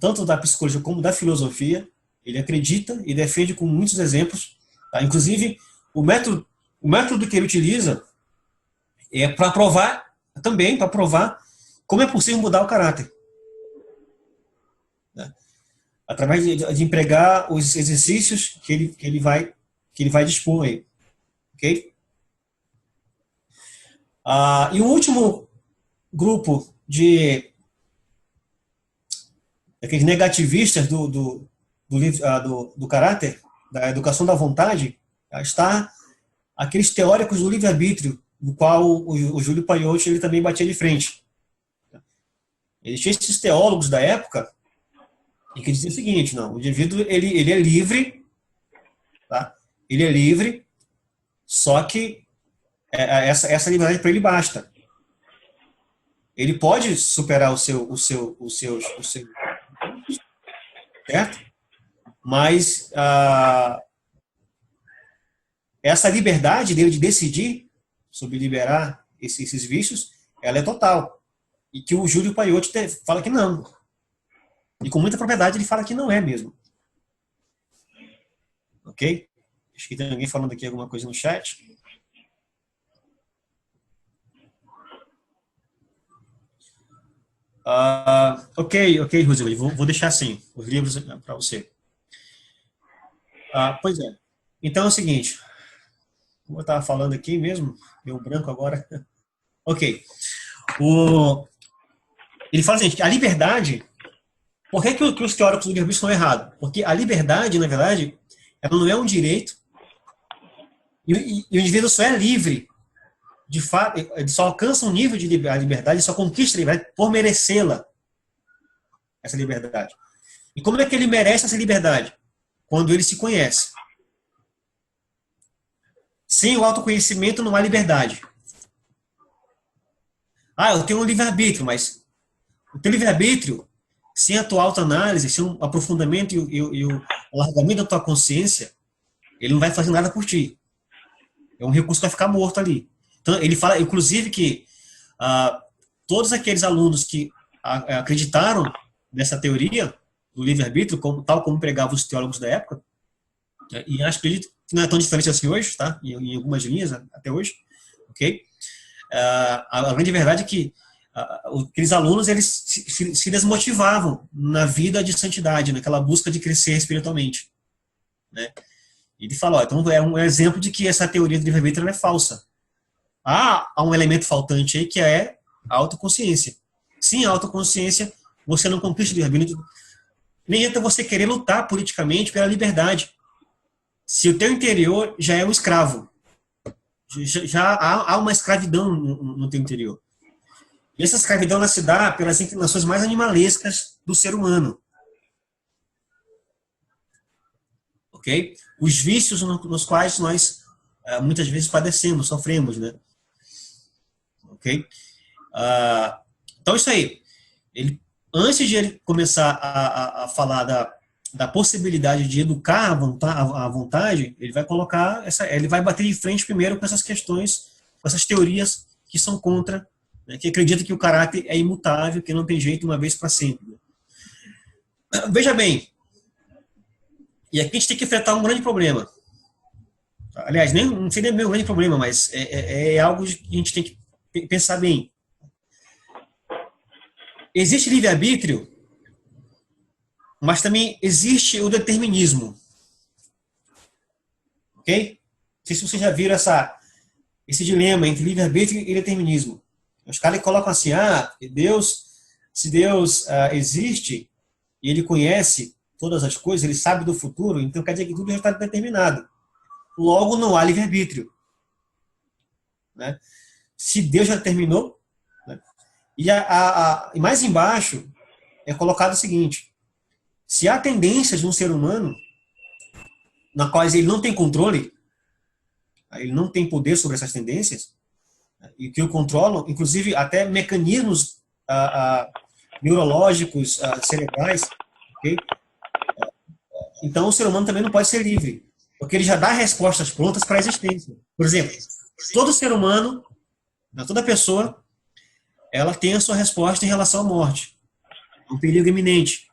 tanto da psicologia como da filosofia, ele acredita e defende com muitos exemplos, tá? Inclusive o método que ele utiliza é para provar como é possível mudar o caráter, né? Através de empregar os exercícios que ele vai dispor aí, ok? E o último grupo de aqueles negativistas do caráter, da educação da vontade, está aqueles teóricos do livre-arbítrio, do qual o Júlio Paiô ele também batia de frente. Existiam esses teólogos da época e que diziam o seguinte: não, o indivíduo ele é livre, tá? Ele é livre, só que essa liberdade para ele basta. Ele pode superar o seu certo? Mas essa liberdade dele de decidir sobre liberar esses vícios, ela é total. E que o Júlio Paiô fala que não. E com muita propriedade ele fala que não é mesmo. Ok? Acho que tem alguém falando aqui alguma coisa no chat. Ok, Roseli, vou deixar assim os livros para você. Pois é. Então é o seguinte, como eu estava falando aqui mesmo, deu branco agora. Ok. Ele fala assim, a liberdade, por que os teóricos do livre-arbítrio estão errados? Porque a liberdade, na verdade, ela não é um direito, e o indivíduo só é livre, de fato, ele só alcança um nível de liberdade, só conquista a liberdade por merecê-la, essa liberdade. E como é que ele merece essa liberdade? Quando ele se conhece. Sem o autoconhecimento não há liberdade. Eu tenho um livre-arbítrio, mas o teu livre-arbítrio, sem a tua autoanálise, sem o aprofundamento e o alargamento da tua consciência, ele não vai fazer nada por ti. É um recurso que vai ficar morto ali. Então, ele fala, inclusive, que todos aqueles alunos que acreditaram nessa teoria do livre-arbítrio, tal como pregavam os teólogos da época, e acredito que não é tão diferente assim hoje, tá? Em algumas linhas até hoje, ok? A grande verdade é que aqueles alunos eles se desmotivavam na vida de santidade, naquela busca de crescer espiritualmente, né? E ele fala, então é um exemplo de que essa teoria do livre-arbítrio é falsa. Há um elemento faltante aí que é a autoconsciência. Sem a autoconsciência, você não conquista o livre-arbítrio. Nem adianta você querer lutar politicamente pela liberdade. Se o teu interior já é um escravo, já há uma escravidão no teu interior. E essa escravidão ela se dá pelas inclinações mais animalescas do ser humano. Ok? Os vícios nos quais nós muitas vezes padecemos, sofremos, né? Ok? Então, isso aí. Antes de ele começar a falar da possibilidade de educar a vontade, ele vai colocar ele vai bater de frente primeiro com essas questões, com essas teorias que são contra, né, que acreditam que o caráter é imutável, que não tem jeito uma vez para sempre. Veja bem, e aqui a gente tem que enfrentar um grande problema. Aliás, nem, não seria meu grande problema, mas é algo que a gente tem que pensar bem. Existe livre-arbítrio, mas também existe o determinismo. Ok? Não sei se vocês já viram esse dilema entre livre-arbítrio e determinismo. Os caras colocam assim, se Deus existe e ele conhece todas as coisas, ele sabe do futuro, então quer dizer que tudo já está determinado. Logo, não há livre-arbítrio. Né? Se Deus já determinou, né? E mais embaixo é colocado o seguinte, se há tendências de um ser humano na qual ele não tem controle, ele não tem poder sobre essas tendências, e que o controlam, inclusive até mecanismos neurológicos, cerebrais, okay? Então o ser humano também não pode ser livre, porque ele já dá respostas prontas para a existência. Por exemplo, todo ser humano, toda pessoa, ela tem a sua resposta em relação à morte, um perigo iminente.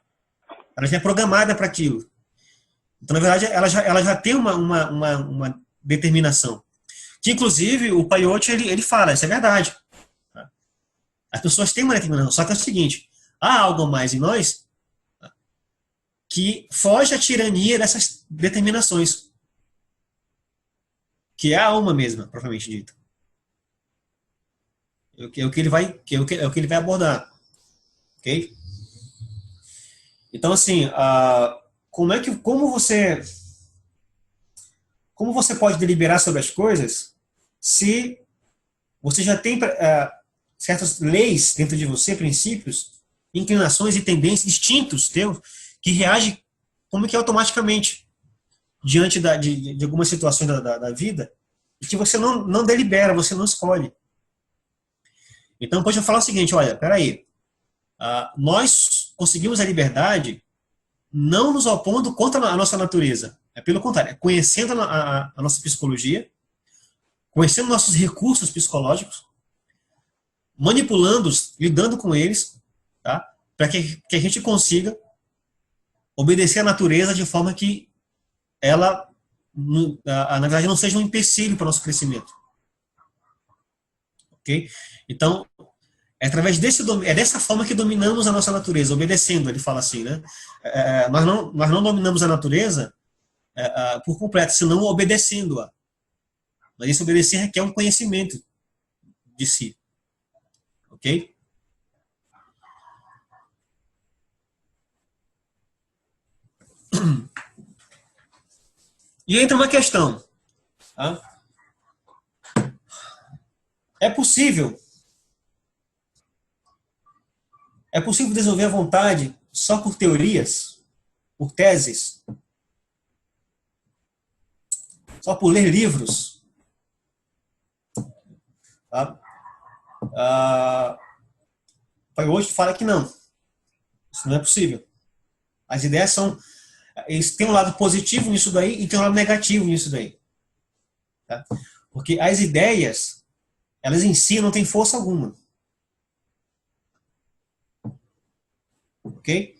Ela já é programada para aquilo. Então, na verdade, ela já tem uma determinação. Que, inclusive, o Peyote, ele fala, isso é verdade. As pessoas têm uma determinação, só que é o seguinte, há algo mais em nós que foge à tirania dessas determinações, que é a alma mesma, propriamente dita. É o que ele vai abordar. Ok? Então, assim, como você pode deliberar sobre as coisas se você já tem certas leis dentro de você, princípios, inclinações e tendências, instintos teus, que reagem como que automaticamente diante de algumas situações da vida, e que você não delibera, você não escolhe. Então, pode falar o seguinte, olha, peraí, nós conseguimos a liberdade não nos opondo contra a nossa natureza. É pelo contrário, conhecendo a nossa psicologia, conhecendo nossos recursos psicológicos, manipulando-os, lidando com eles, tá? Para que a gente consiga obedecer à natureza de forma que ela, na verdade, não seja um empecilho para o nosso crescimento. Ok? Então, é através dessa forma que dominamos a nossa natureza, obedecendo, ele fala assim, né? Nós não dominamos a natureza por completo, senão obedecendo-a. Mas esse obedecer requer um conhecimento de si. Ok? E entra uma questão. Tá? É possível desenvolver a vontade só por teorias, por teses, só por ler livros? Tá? Hoje fala que não. Isso não é possível. As ideias eles têm um lado positivo nisso daí e tem um lado negativo nisso daí. Tá? Porque as ideias, elas em si não têm força alguma. Ok?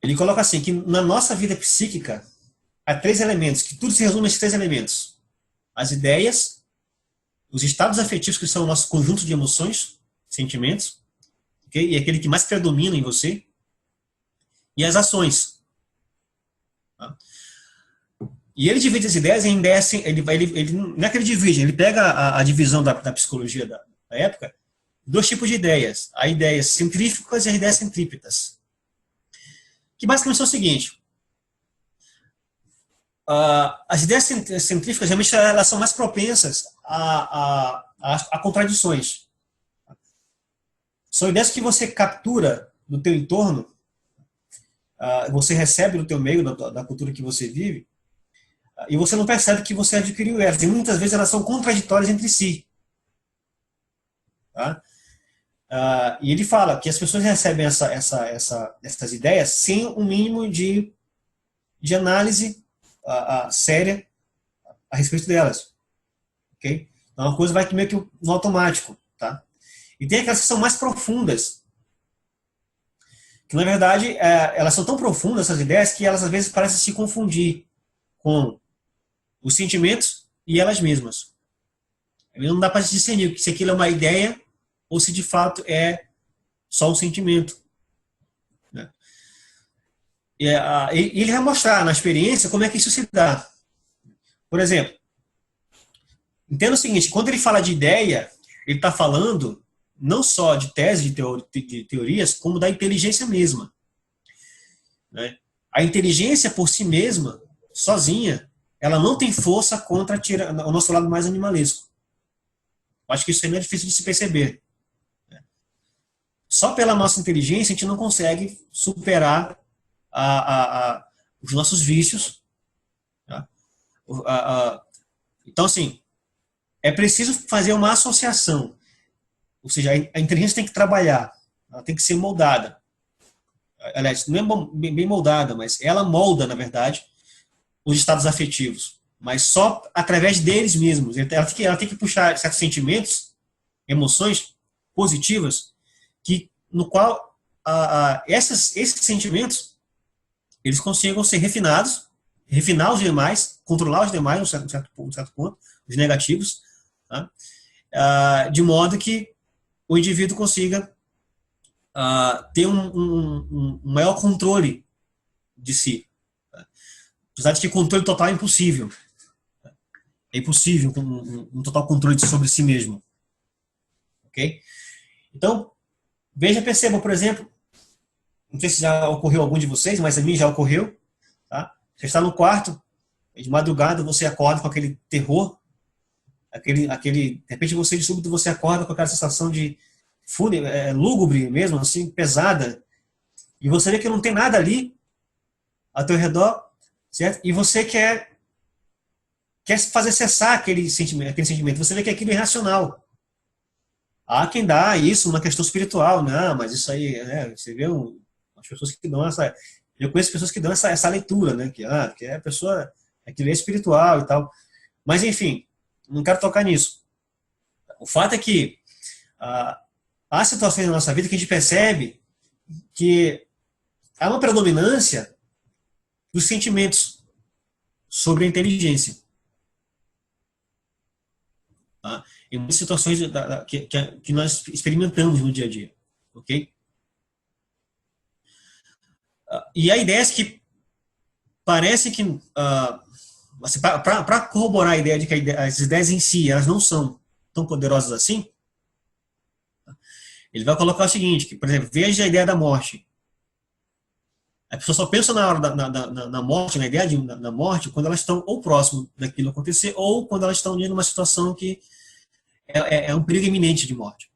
Ele coloca assim, que na nossa vida psíquica há 3 elementos, que tudo se resume a esses 3 elementos. As ideias, os estados afetivos, que são o nosso conjunto de emoções, sentimentos, okay? E aquele que mais predomina em você, e as ações. Tá? E ele divide as ideias em ideias, não é que ele divide, ele pega a divisão da psicologia da época, 2 tipos de ideias, as ideias centrífugas e as ideias centrípetas. Que basicamente são o seguinte, as ideias centrífugas, realmente, elas são mais propensas a contradições. São ideias que você captura do teu entorno, você recebe do teu meio, da cultura que você vive, e você não percebe que você adquiriu elas. E muitas vezes elas são contraditórias entre si. Tá? E ele fala que as pessoas recebem essas ideias sem um mínimo de análise séria a respeito delas. Okay? Então a coisa vai meio que no automático. Tá? E tem aquelas que são mais profundas, que na verdade elas são tão profundas, essas ideias, que elas às vezes parecem se confundir com os sentimentos e elas mesmas. Não dá para discernir se aquilo é uma ideia ou se de fato é só um sentimento. Né? E ele vai mostrar na experiência como é que isso se dá. Por exemplo, entenda o seguinte, quando ele fala de ideia, ele está falando não só de tese, de teorias, como da inteligência mesma. Né? A inteligência por si mesma, sozinha, ela não tem força contra o nosso lado mais animalesco. Acho que isso aí não é difícil de se perceber. Só pela nossa inteligência a gente não consegue superar os nossos vícios. Tá? Então, assim, é preciso fazer uma associação. Ou seja, a inteligência tem que trabalhar, ela tem que ser moldada. Aliás, não é bem moldada, mas ela molda, na verdade, os estados afetivos. Mas só através deles mesmos. Ela tem que puxar certos sentimentos, emoções positivas, no qual esses sentimentos eles consigam ser refinados, refinar os demais, controlar os demais, um certo ponto, os negativos, tá? De modo que o indivíduo consiga ter um maior controle de si. Tá? Apesar de que controle total é impossível. É impossível um total controle sobre si mesmo. Ok? Então, perceba, por exemplo, não sei se já ocorreu a algum de vocês, mas a mim já ocorreu. Tá? Você está no quarto, de madrugada você acorda com aquele terror, de repente você de súbito você acorda com aquela sensação de lúgubre mesmo, assim, pesada, e você vê que não tem nada ali ao teu redor, certo? E você quer fazer cessar aquele sentimento, você vê que aquilo é irracional. Há quem dá isso uma questão espiritual, não, mas isso aí, você vê as pessoas que dão eu conheço pessoas que dão essa leitura, né, que a pessoa, aquilo é espiritual e tal, mas enfim, não quero tocar nisso. O fato é que há situações na nossa vida que a gente percebe que há uma predominância dos sentimentos sobre a inteligência. Tá? Em muitas situações que nós experimentamos no dia a dia. Ok? E há ideias que parece que, assim, para corroborar a ideia de que as ideias em si elas não são tão poderosas assim, ele vai colocar o seguinte, que, por exemplo, veja a ideia da morte. A pessoa só pensa na hora na morte, na ideia da morte, quando elas estão ou próximo daquilo acontecer, ou quando elas estão em uma situação que é um perigo iminente de morte.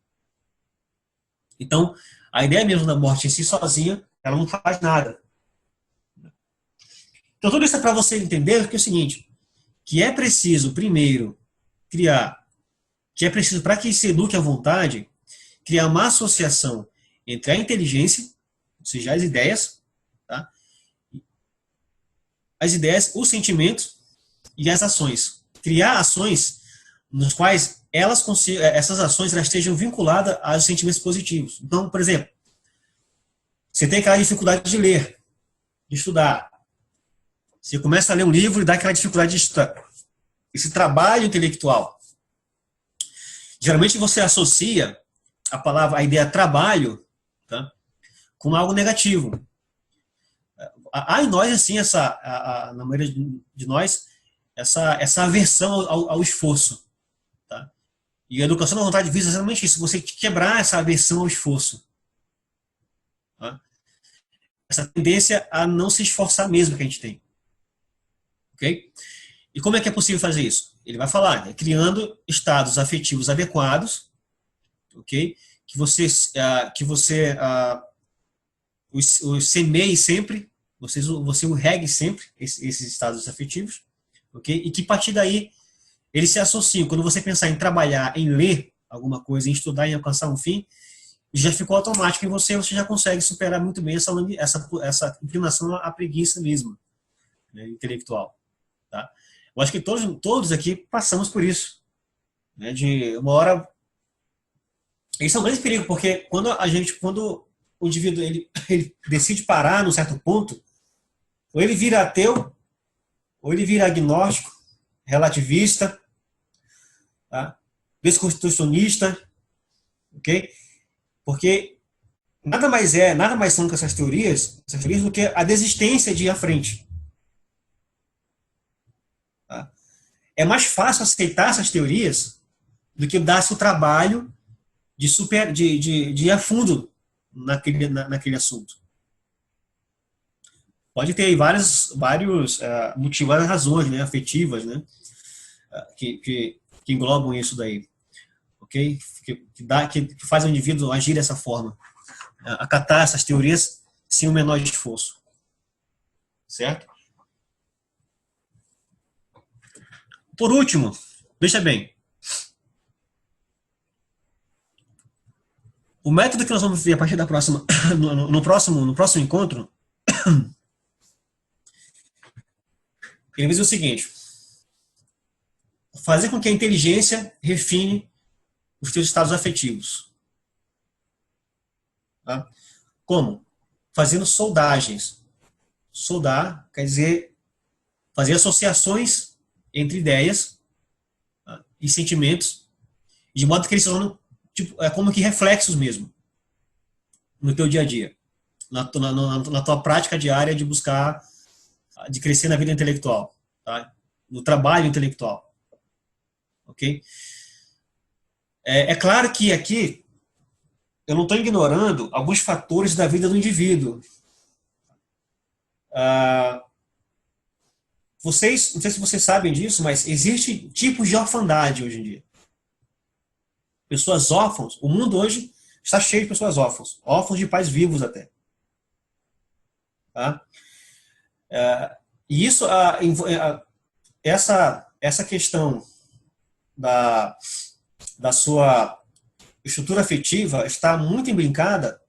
Então, a ideia mesmo da morte em si sozinha, ela não faz nada. Então, tudo isso é para você entender que é o seguinte, que é preciso, primeiro, para que se eduque à vontade, criar uma associação entre a inteligência, ou seja, as ideias, tá? As ideias, os sentimentos e as ações. Criar ações nos quais essas ações elas estejam vinculadas aos sentimentos positivos. Então, por exemplo, você tem aquela dificuldade de ler, de estudar. Você começa a ler um livro e dá aquela dificuldade de estudar. Esse trabalho intelectual. Geralmente você associa a ideia trabalho, tá, com algo negativo. Há em nós, assim, na maioria de nós, essa aversão ao esforço. Tá? E a educação da vontade visa exatamente isso, você quebrar essa aversão ao esforço. Tá? Essa tendência a não se esforçar mesmo que a gente tem. Ok? E como é que é possível fazer isso? Ele vai falar, né, criando estados afetivos adequados, ok? Que você os semeie sempre, você o regue sempre, esses estados afetivos, ok? E que a partir daí eles se associam. Quando você pensar em trabalhar, em ler alguma coisa, em estudar, em alcançar um fim, já ficou automático em você já consegue superar muito bem essa inclinação à preguiça mesmo, né, intelectual. Tá? Eu acho que todos aqui passamos por isso. Né, de uma hora... Isso é um grande perigo, porque quando o indivíduo ele decide parar num certo ponto, ou ele vira ateu, ou ele vira agnóstico, relativista, tá? Desconstitucionista, ok? Porque nada mais são que essas teorias do que a desistência de ir à frente. Tá? É mais fácil aceitar essas teorias do que dar-se o trabalho de ir a fundo naquele assunto. Pode ter aí vários motivos, várias razões, né, afetivas, né, que englobam isso daí, ok? Que faz o indivíduo agir dessa forma, acatar essas teorias sem o menor esforço, certo? Por último, veja bem, o método que nós vamos ver a partir da próxima, no próximo encontro, ele diz o seguinte: fazer com que a inteligência refine os teus estados afetivos. Tá? Como? Fazendo soldagens. Soldar quer dizer fazer associações entre ideias, tá, e sentimentos, de modo que eles são como que reflexos mesmo no teu dia a dia, na tua prática diária de buscar, de crescer na vida intelectual, tá? No trabalho intelectual, ok? É claro que aqui eu não estou ignorando alguns fatores da vida do indivíduo. Não sei se vocês sabem disso, mas existem tipos de orfandade hoje em dia. Pessoas órfãos, o mundo hoje está cheio de pessoas órfãos, órfãos de pais vivos até. Tá? E isso, essa questão da sua estrutura afetiva está muito imbrincada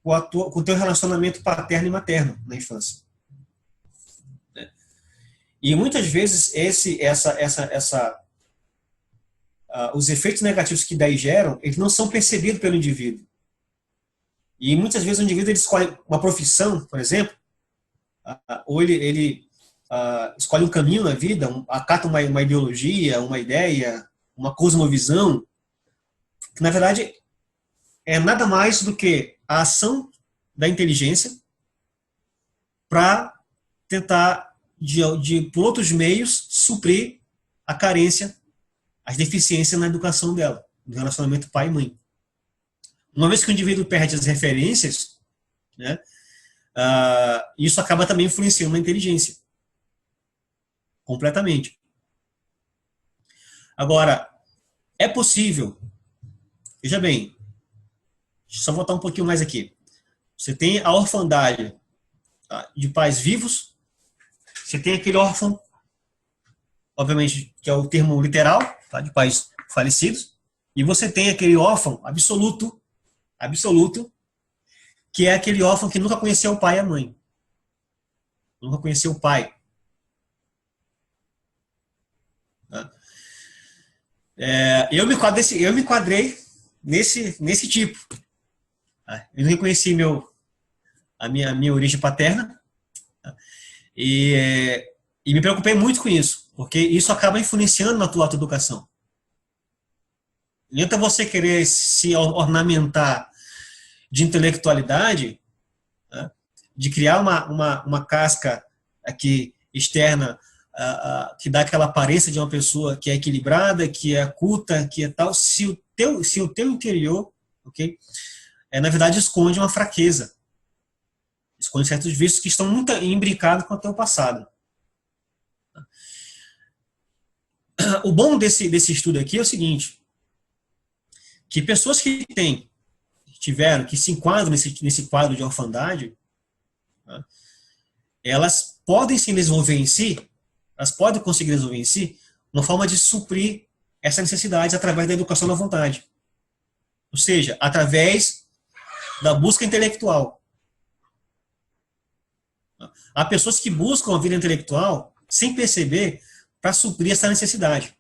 com o teu relacionamento paterno e materno na infância. E muitas vezes os efeitos negativos que daí geram, eles não são percebidos pelo indivíduo. E muitas vezes o indivíduo ele escolhe uma profissão, por exemplo, ou ele escolhe um caminho na vida, acata uma ideologia, uma ideia, uma cosmovisão, que na verdade é nada mais do que a ação da inteligência para tentar, por outros meios, suprir a carência, as deficiências na educação dela, no relacionamento pai e mãe. Uma vez que o indivíduo perde as referências, né, isso acaba também influenciando na inteligência. Completamente. Agora, é possível, veja bem, deixa eu só voltar um pouquinho mais aqui. Você tem a orfandade, tá, de pais vivos, você tem aquele órfão, obviamente, que é o termo literal, tá, de pais falecidos, e você tem aquele órfão absoluto, que é aquele órfão que nunca conheceu o pai e a mãe. Nunca conheceu o pai. Tá? Eu me enquadrei nesse tipo. Tá? Eu não reconheci a minha origem paterna, tá? E me preocupei muito com isso, porque isso acaba influenciando na tua autoeducação. Não adianta você querer se ornamentar de intelectualidade, né, de criar uma casca aqui externa, que dá aquela aparência de uma pessoa que é equilibrada, que é culta, que é tal, se o teu interior, ok, na verdade esconde uma fraqueza, esconde certos vícios que estão muito imbricados com o teu passado. O bom desse estudo aqui é o seguinte, que pessoas que se enquadram nesse quadro de orfandade, tá, elas podem se desenvolver em si, elas podem conseguir desenvolver em si uma forma de suprir essa necessidade através da educação da vontade. Ou seja, através da busca intelectual. Há pessoas que buscam a vida intelectual sem perceber para suprir essa necessidade.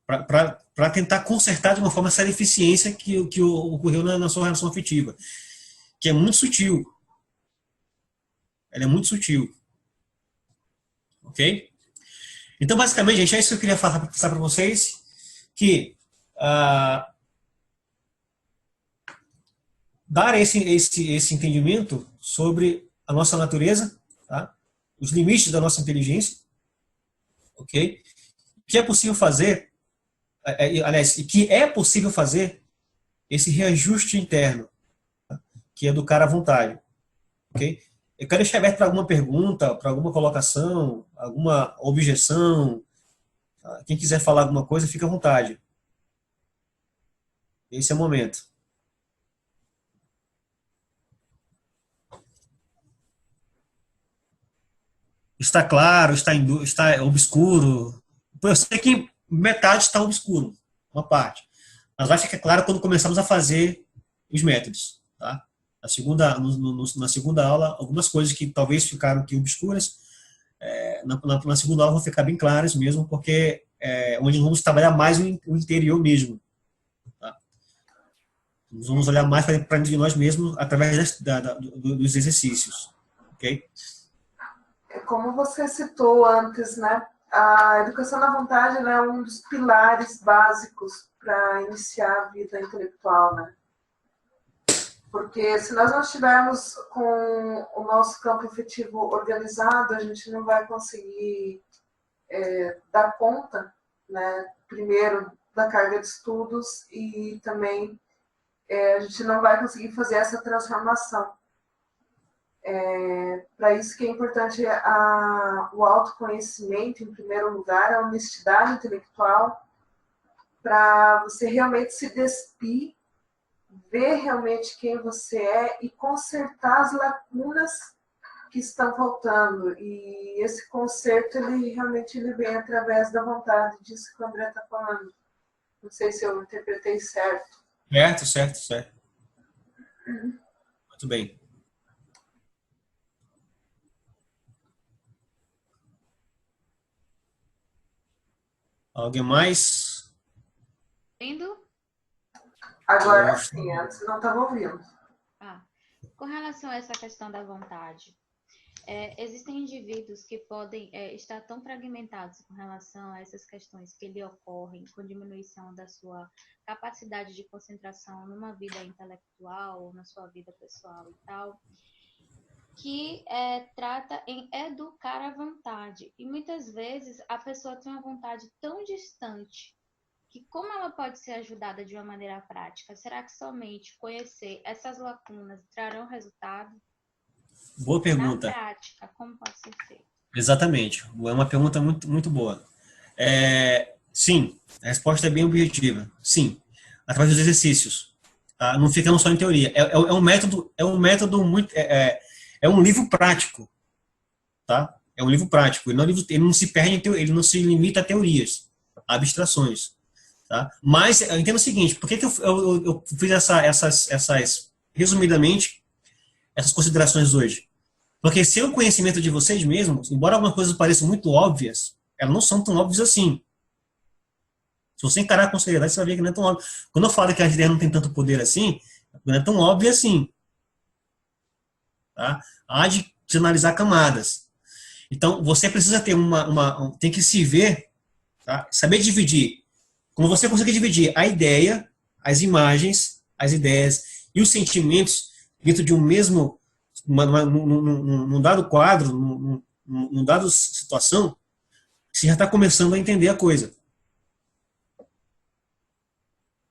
Para tentar consertar de uma forma essa deficiência que ocorreu na sua relação afetiva, que é muito sutil. Ela é muito sutil. Ok? Então, basicamente, gente, é isso que eu queria passar para vocês, que dar esse entendimento sobre a nossa natureza, tá? Os limites da nossa inteligência, ok? O que é possível fazer, aliás, e que é possível fazer esse reajuste interno, tá? Que é educar à vontade, ok? Eu quero deixar aberto para alguma pergunta, para alguma colocação, alguma objeção. Tá? Quem quiser falar alguma coisa, fica à vontade. Esse é o momento. Está claro, está obscuro. Eu sei que metade está obscuro, uma parte. Mas vai ficar claro quando começarmos a fazer os métodos. Tá? Na segunda aula, algumas coisas que talvez ficaram aqui obscuras, na segunda aula vão ficar bem claras mesmo, porque é onde nós vamos trabalhar mais o interior mesmo. Tá? Nós vamos olhar mais para dentro de nós mesmos através dos exercícios. Ok? Como você citou antes, né? A educação da vontade, né, é um dos pilares básicos para iniciar a vida intelectual, né? Porque se nós não estivermos com o nosso campo efetivo organizado, a gente não vai conseguir dar conta, né, primeiro, da carga de estudos e também a gente não vai conseguir fazer essa transformação. Para isso que é importante o autoconhecimento, em primeiro lugar, a honestidade intelectual, para você realmente se despir, ver realmente quem você é e consertar as lacunas que estão faltando. E esse conserto, ele realmente vem através da vontade, disso que o André está falando. Não sei se eu interpretei certo. Certo. Muito bem. Alguém mais? Indo? Agora sim, antes não estava ouvindo. Com relação a essa questão da vontade, existem indivíduos que podem estar tão fragmentados com relação a essas questões que lhe ocorrem com diminuição da sua capacidade de concentração numa vida intelectual ou na sua vida pessoal e tal, que trata em educar a vontade. E muitas vezes a pessoa tem uma vontade tão distante que como ela pode ser ajudada de uma maneira prática? Será que somente conhecer essas lacunas trarão resultado? Boa pergunta. Na prática, como pode ser feito? Exatamente. É uma pergunta muito, muito boa. Sim, a resposta é bem objetiva. Sim, através dos exercícios. Tá? Não ficando só em teoria. É um método muito... É um livro prático. Tá? É um livro prático. Ele não se perde, ele não se limita a teorias, a abstrações. Tá? Mas eu entendo o seguinte, por que eu fiz resumidamente, essas considerações hoje? Porque se o conhecimento de vocês mesmos, embora algumas coisas pareçam muito óbvias, elas não são tão óbvias assim. Se você encarar com seriedade, você vai ver que não é tão óbvio. Quando eu falo que as ideias não têm tanto poder assim, não é tão óbvio assim. Tá? Há de analisar camadas. Então, você precisa ter tem que se ver, tá? Saber dividir. Como você consegue dividir a ideia, as imagens, as ideias e os sentimentos dentro de um mesmo, num dado quadro, num dado situação, você já está começando a entender a coisa.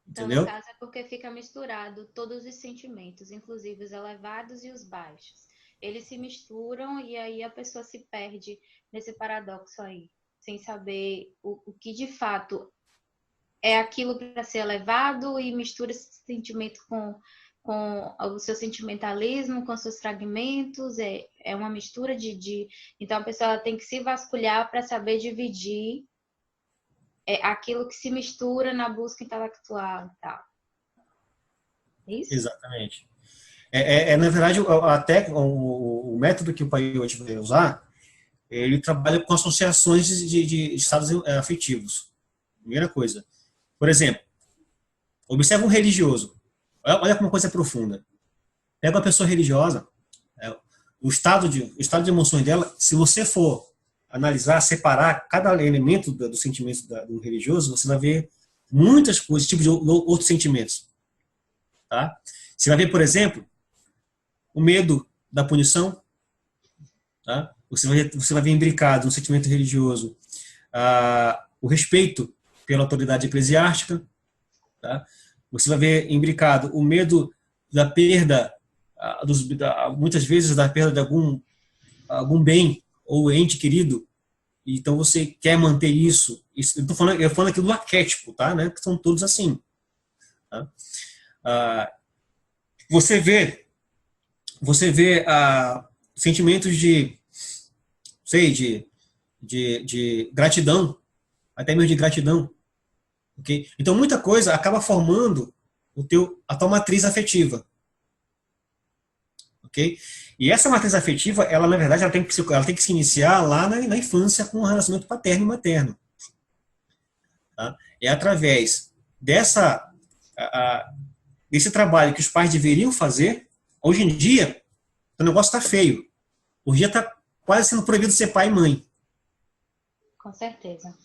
Entendeu? Então, no caso, é porque fica misturado todos os sentimentos, inclusive os elevados e os baixos. Eles se misturam e aí a pessoa se perde nesse paradoxo aí, sem saber o que de fato é aquilo para ser elevado e mistura esse sentimento com o seu sentimentalismo, com seus fragmentos, é uma mistura Então, a pessoa tem que se vasculhar para saber dividir aquilo que se mistura na busca intelectual e tal. É isso? Exatamente. Na verdade, até o método que o pai hoje vai usar, ele trabalha com associações de estados afetivos. Primeira coisa. Por exemplo, observa um religioso. Olha como uma coisa profunda. Pega uma pessoa religiosa, o estado de emoções dela, se você for analisar, separar cada elemento do sentimento do religioso, você vai ver muitas coisas, tipos de outros sentimentos. Tá? Você vai ver, por exemplo, o medo da punição. Tá? Você vai ver imbricado no sentimento religioso o respeito pela autoridade eclesiástica. Tá? Você vai ver imbricado o medo da perda, muitas vezes da perda de algum bem ou ente querido. Então você quer manter isso. Eu estou falando aqui do arquétipo, tá? Né? Que são todos assim. Tá? Você vê sentimentos de gratidão, até mesmo de gratidão. Okay? Então, muita coisa acaba formando a tua matriz afetiva. Okay? E essa matriz afetiva, ela, na verdade, ela tem que se iniciar lá na infância com o relacionamento paterno e materno. Tá? É através desse trabalho que os pais deveriam fazer. Hoje em dia, o negócio está feio. Hoje em dia está quase sendo proibido ser pai e mãe. Com certeza.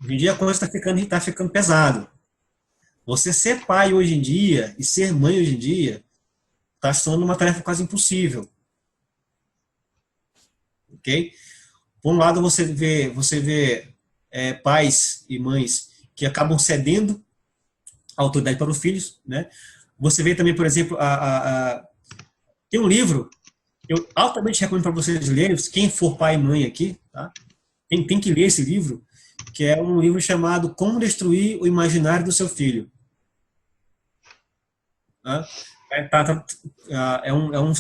Hoje em dia a coisa está ficando pesado. Você ser pai hoje em dia e ser mãe hoje em dia está se tornando uma tarefa quase impossível. Ok? Por um lado, você vê pais e mães que acabam cedendo a autoridade para os filhos. Né? Você vê também, por exemplo, tem um livro, eu altamente recomendo para vocês lerem, quem for pai e mãe aqui, tá? Tem que ler esse livro, que é um livro chamado Como Destruir o Imaginário do Seu Filho. Tá?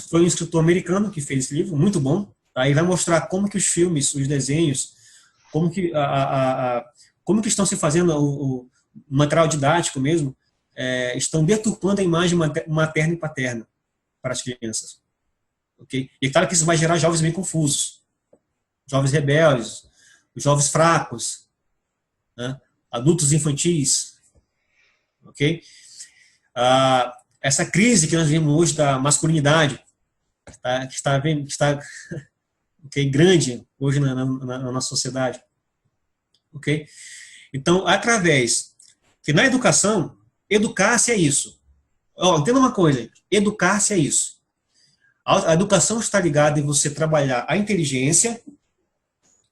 Foi um escritor americano que fez esse livro, muito bom. Tá? E vai mostrar como que os filmes, os desenhos, como que estão se fazendo, o material didático mesmo, estão deturpando a imagem materna e paterna para as crianças. Okay? E claro que isso vai gerar jovens bem confusos, jovens rebeldes, jovens fracos, né? Adultos infantis. Okay? Essa crise que nós vemos hoje da masculinidade, que está okay, grande hoje na nossa sociedade. Okay? Então, que na educação, educar-se é isso. Entenda uma coisa, educar-se é isso. A educação está ligada em você trabalhar a inteligência,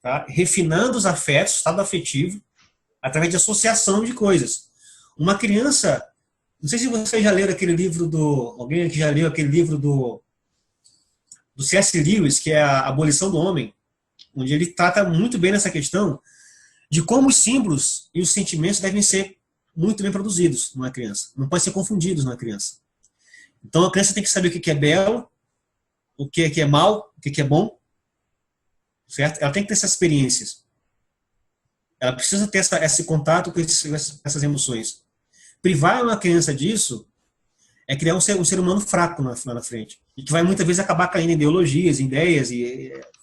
tá? Refinando os afetos, estado afetivo, através de associação de coisas. Uma criança, não sei se vocês já leram aquele livro alguém aqui já leu aquele livro do C.S. Lewis, que é a Abolição do Homem, onde ele trata muito bem nessa questão de como os símbolos e os sentimentos devem ser muito bem produzidos numa criança. Não podem ser confundidos numa criança. Então a criança tem que saber o que é belo, o que é mal, o que é bom, certo? Ela tem que ter essas experiências. Ela precisa ter esse contato com essas emoções. Privar uma criança disso é criar um ser humano fraco lá na frente. E que vai muitas vezes acabar caindo em ideologias, em ideias,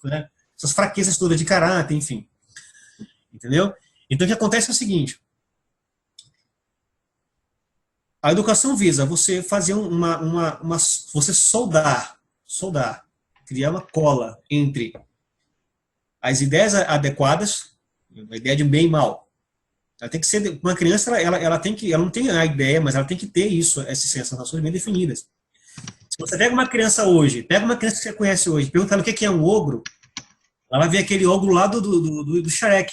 né? Essas fraquezas todas de caráter, enfim. Entendeu? Então o que acontece é o seguinte. A educação visa você fazer você soldar, criar uma cola entre as ideias adequadas, a ideia de bem e mal. Ela tem que ser, uma criança, ela não tem a ideia, mas ela tem que ter essas sensações bem definidas. Se você pega uma criança que você conhece hoje, pergunta ela o que é um ogro, ela vai ver aquele ogro lá do Shrek.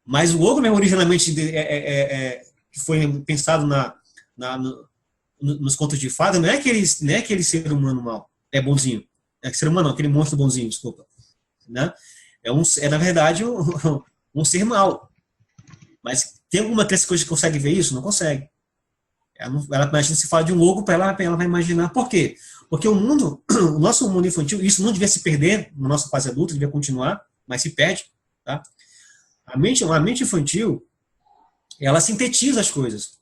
Mas o ogro mesmo, originalmente, que foi pensado nos contos de fada, não é aquele ser humano mau, bonzinho. Ser humano não, aquele monstro bonzinho, desculpa. Né? Na verdade, um ser mau. Mas tem alguma dessas coisas que consegue ver isso? Não consegue. Ela imagina, se fala de um ogro, ela vai imaginar. Por quê? Porque o nosso mundo infantil, isso não devia se perder na nossa fase adulta, devia continuar, mas se perde. Tá? A mente infantil, ela sintetiza as coisas.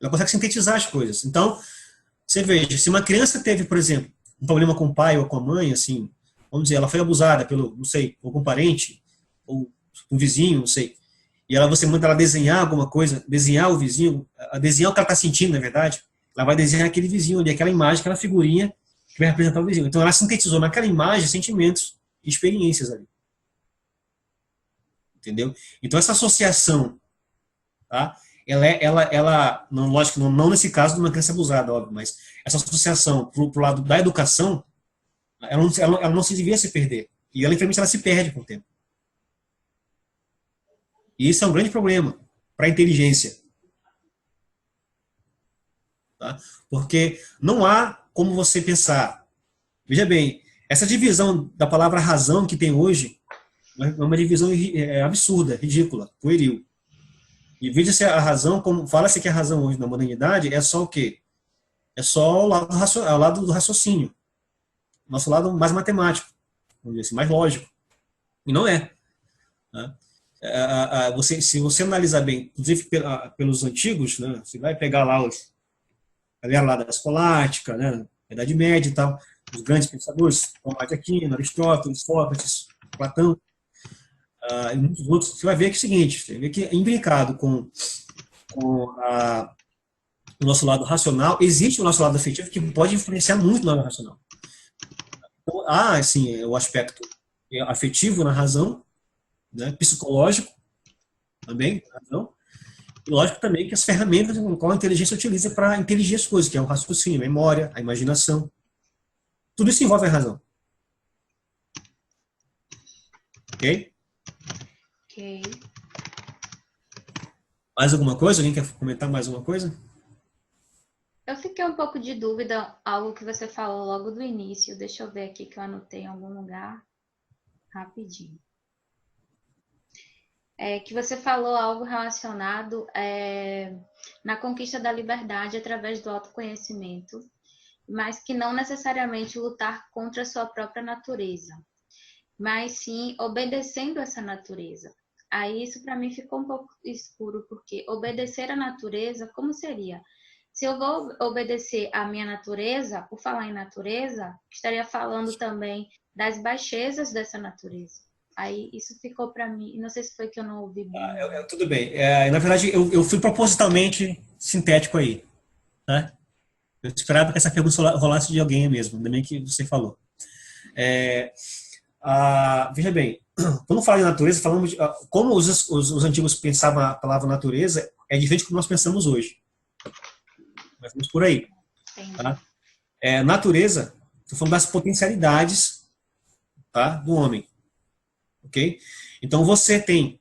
Ela consegue sintetizar as coisas. Então, você veja, se uma criança teve, por exemplo, um problema com o pai ou com a mãe, assim, vamos dizer, ela foi abusada não sei, ou com um parente, ou um vizinho, não sei, e você manda ela desenhar alguma coisa, desenhar o vizinho, desenhar o que ela está sentindo, na verdade, ela vai desenhar aquele vizinho ali, aquela imagem, aquela figurinha que vai representar o vizinho. Então ela sintetizou naquela imagem sentimentos experiências ali. Entendeu? Então, essa associação, tá? Não, lógico, não nesse caso de uma criança abusada, óbvio, mas essa associação para o lado da educação, ela não se devia se perder. E ela, infelizmente, ela se perde com o tempo. E isso é um grande problema para a inteligência. Tá? Porque não há como você pensar. Veja bem, essa divisão da palavra razão que tem hoje é uma divisão absurda, ridícula, pueril. E veja-se a razão, como fala-se que a razão hoje na modernidade é só o quê? É só o lado do raciocínio. Nosso lado mais matemático, vamos dizer assim, mais lógico. E não é. Né? Se você analisar bem, inclusive pelos antigos, né, você vai pegar lá a galera lá da escolástica, né, Idade Média e tal, os grandes pensadores, Tomás de Aquino, Aristóteles, Sócrates, Platão, e muitos outros, você vai ver que é o seguinte, você vê que é imbricado com o nosso lado racional, existe o nosso lado afetivo que pode influenciar muito no lado racional. Então, há, assim, o aspecto afetivo na razão, né, psicológico também, razão, e lógico também que as ferramentas com qual a inteligência utiliza para inteligir as coisas, que é o raciocínio, a memória, a imaginação. Tudo isso envolve a razão. Ok? Ok. Mais alguma coisa? Alguém quer comentar mais alguma coisa? Eu fiquei um pouco de dúvida, algo que você falou logo do início. Deixa eu ver aqui que eu anotei em algum lugar. Rapidinho. Que você falou algo relacionado na conquista da liberdade através do autoconhecimento, mas que não necessariamente lutar contra a sua própria natureza, mas sim obedecendo essa natureza. Aí isso para mim ficou um pouco escuro, porque obedecer à natureza, como seria? Se eu vou obedecer à minha natureza, por falar em natureza, estaria falando também das baixezas dessa natureza. Aí isso ficou para mim, não sei se foi que eu não ouvi bem. Tudo bem. Na verdade, eu fui propositalmente sintético aí. Né? Eu esperava que essa pergunta rolasse de alguém mesmo, ainda bem que você falou. Veja bem, quando fala em natureza, falamos de, como os antigos pensavam a palavra natureza, é diferente do que nós pensamos hoje. Mas vamos por aí. Tá? Natureza, estou falando das potencialidades, tá, do homem. Ok? Então você tem,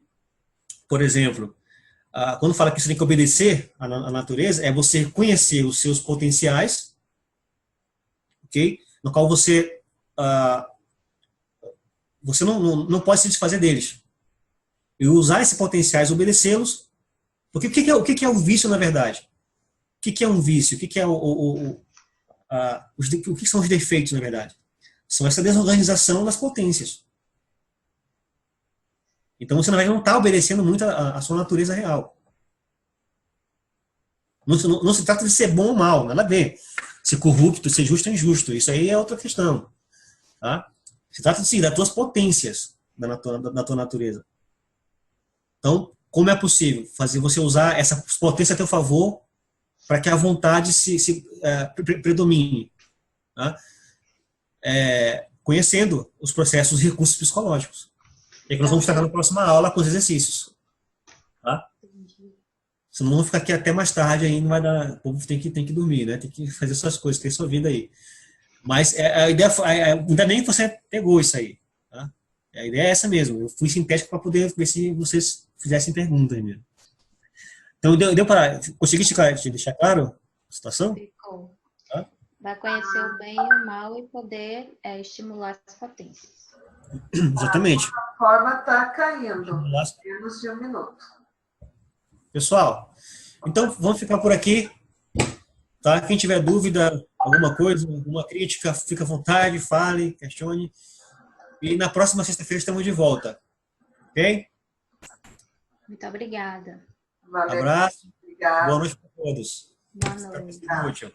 por exemplo, quando fala que você tem que obedecer à natureza, é você conhecer os seus potenciais, ok? No qual você não pode se desfazer deles. E usar esses potenciais, obedecê-los. Porque o que é o vício, na verdade? O que é um vício? O que é o que são os defeitos, na verdade? São essa desorganização das potências. Então você, na verdade, não está obedecendo muito a sua natureza real. Não se trata de ser bom ou mal, nada a ver. Ser corrupto, ser justo ou injusto, isso aí é outra questão. Tá? Se trata, sim, das tuas potências da tua natureza. Então, como é possível fazer você usar essa potência a teu favor para que a vontade predomine? Tá? Conhecendo os processos, os recursos psicológicos. E que nós vamos estar na próxima aula com os exercícios. Tá? Senão vamos ficar aqui até mais tarde aí, não vai dar. O povo tem que dormir, né? Tem que fazer suas coisas, ter sua vida aí. Mas a ideia, ainda bem que você pegou isso aí. Tá? A ideia é essa mesmo. Eu fui sintético para poder ver se vocês fizessem perguntas mesmo. Então, deu para. Consegui te deixar claro a situação? Ficou. Tá? Vai conhecer o bem e o mal e poder estimular as potências. Exatamente. A forma está caindo. Menos de 1 minuto. Pessoal, então vamos ficar por aqui. Tá? Quem tiver dúvida, alguma coisa, alguma crítica, fica à vontade, fale, questione. E na próxima sexta-feira estamos de volta. Ok? Muito obrigada. Valeu. Abraço. Obrigada. Boa noite para todos. Boa noite. Espero que tenha sido útil.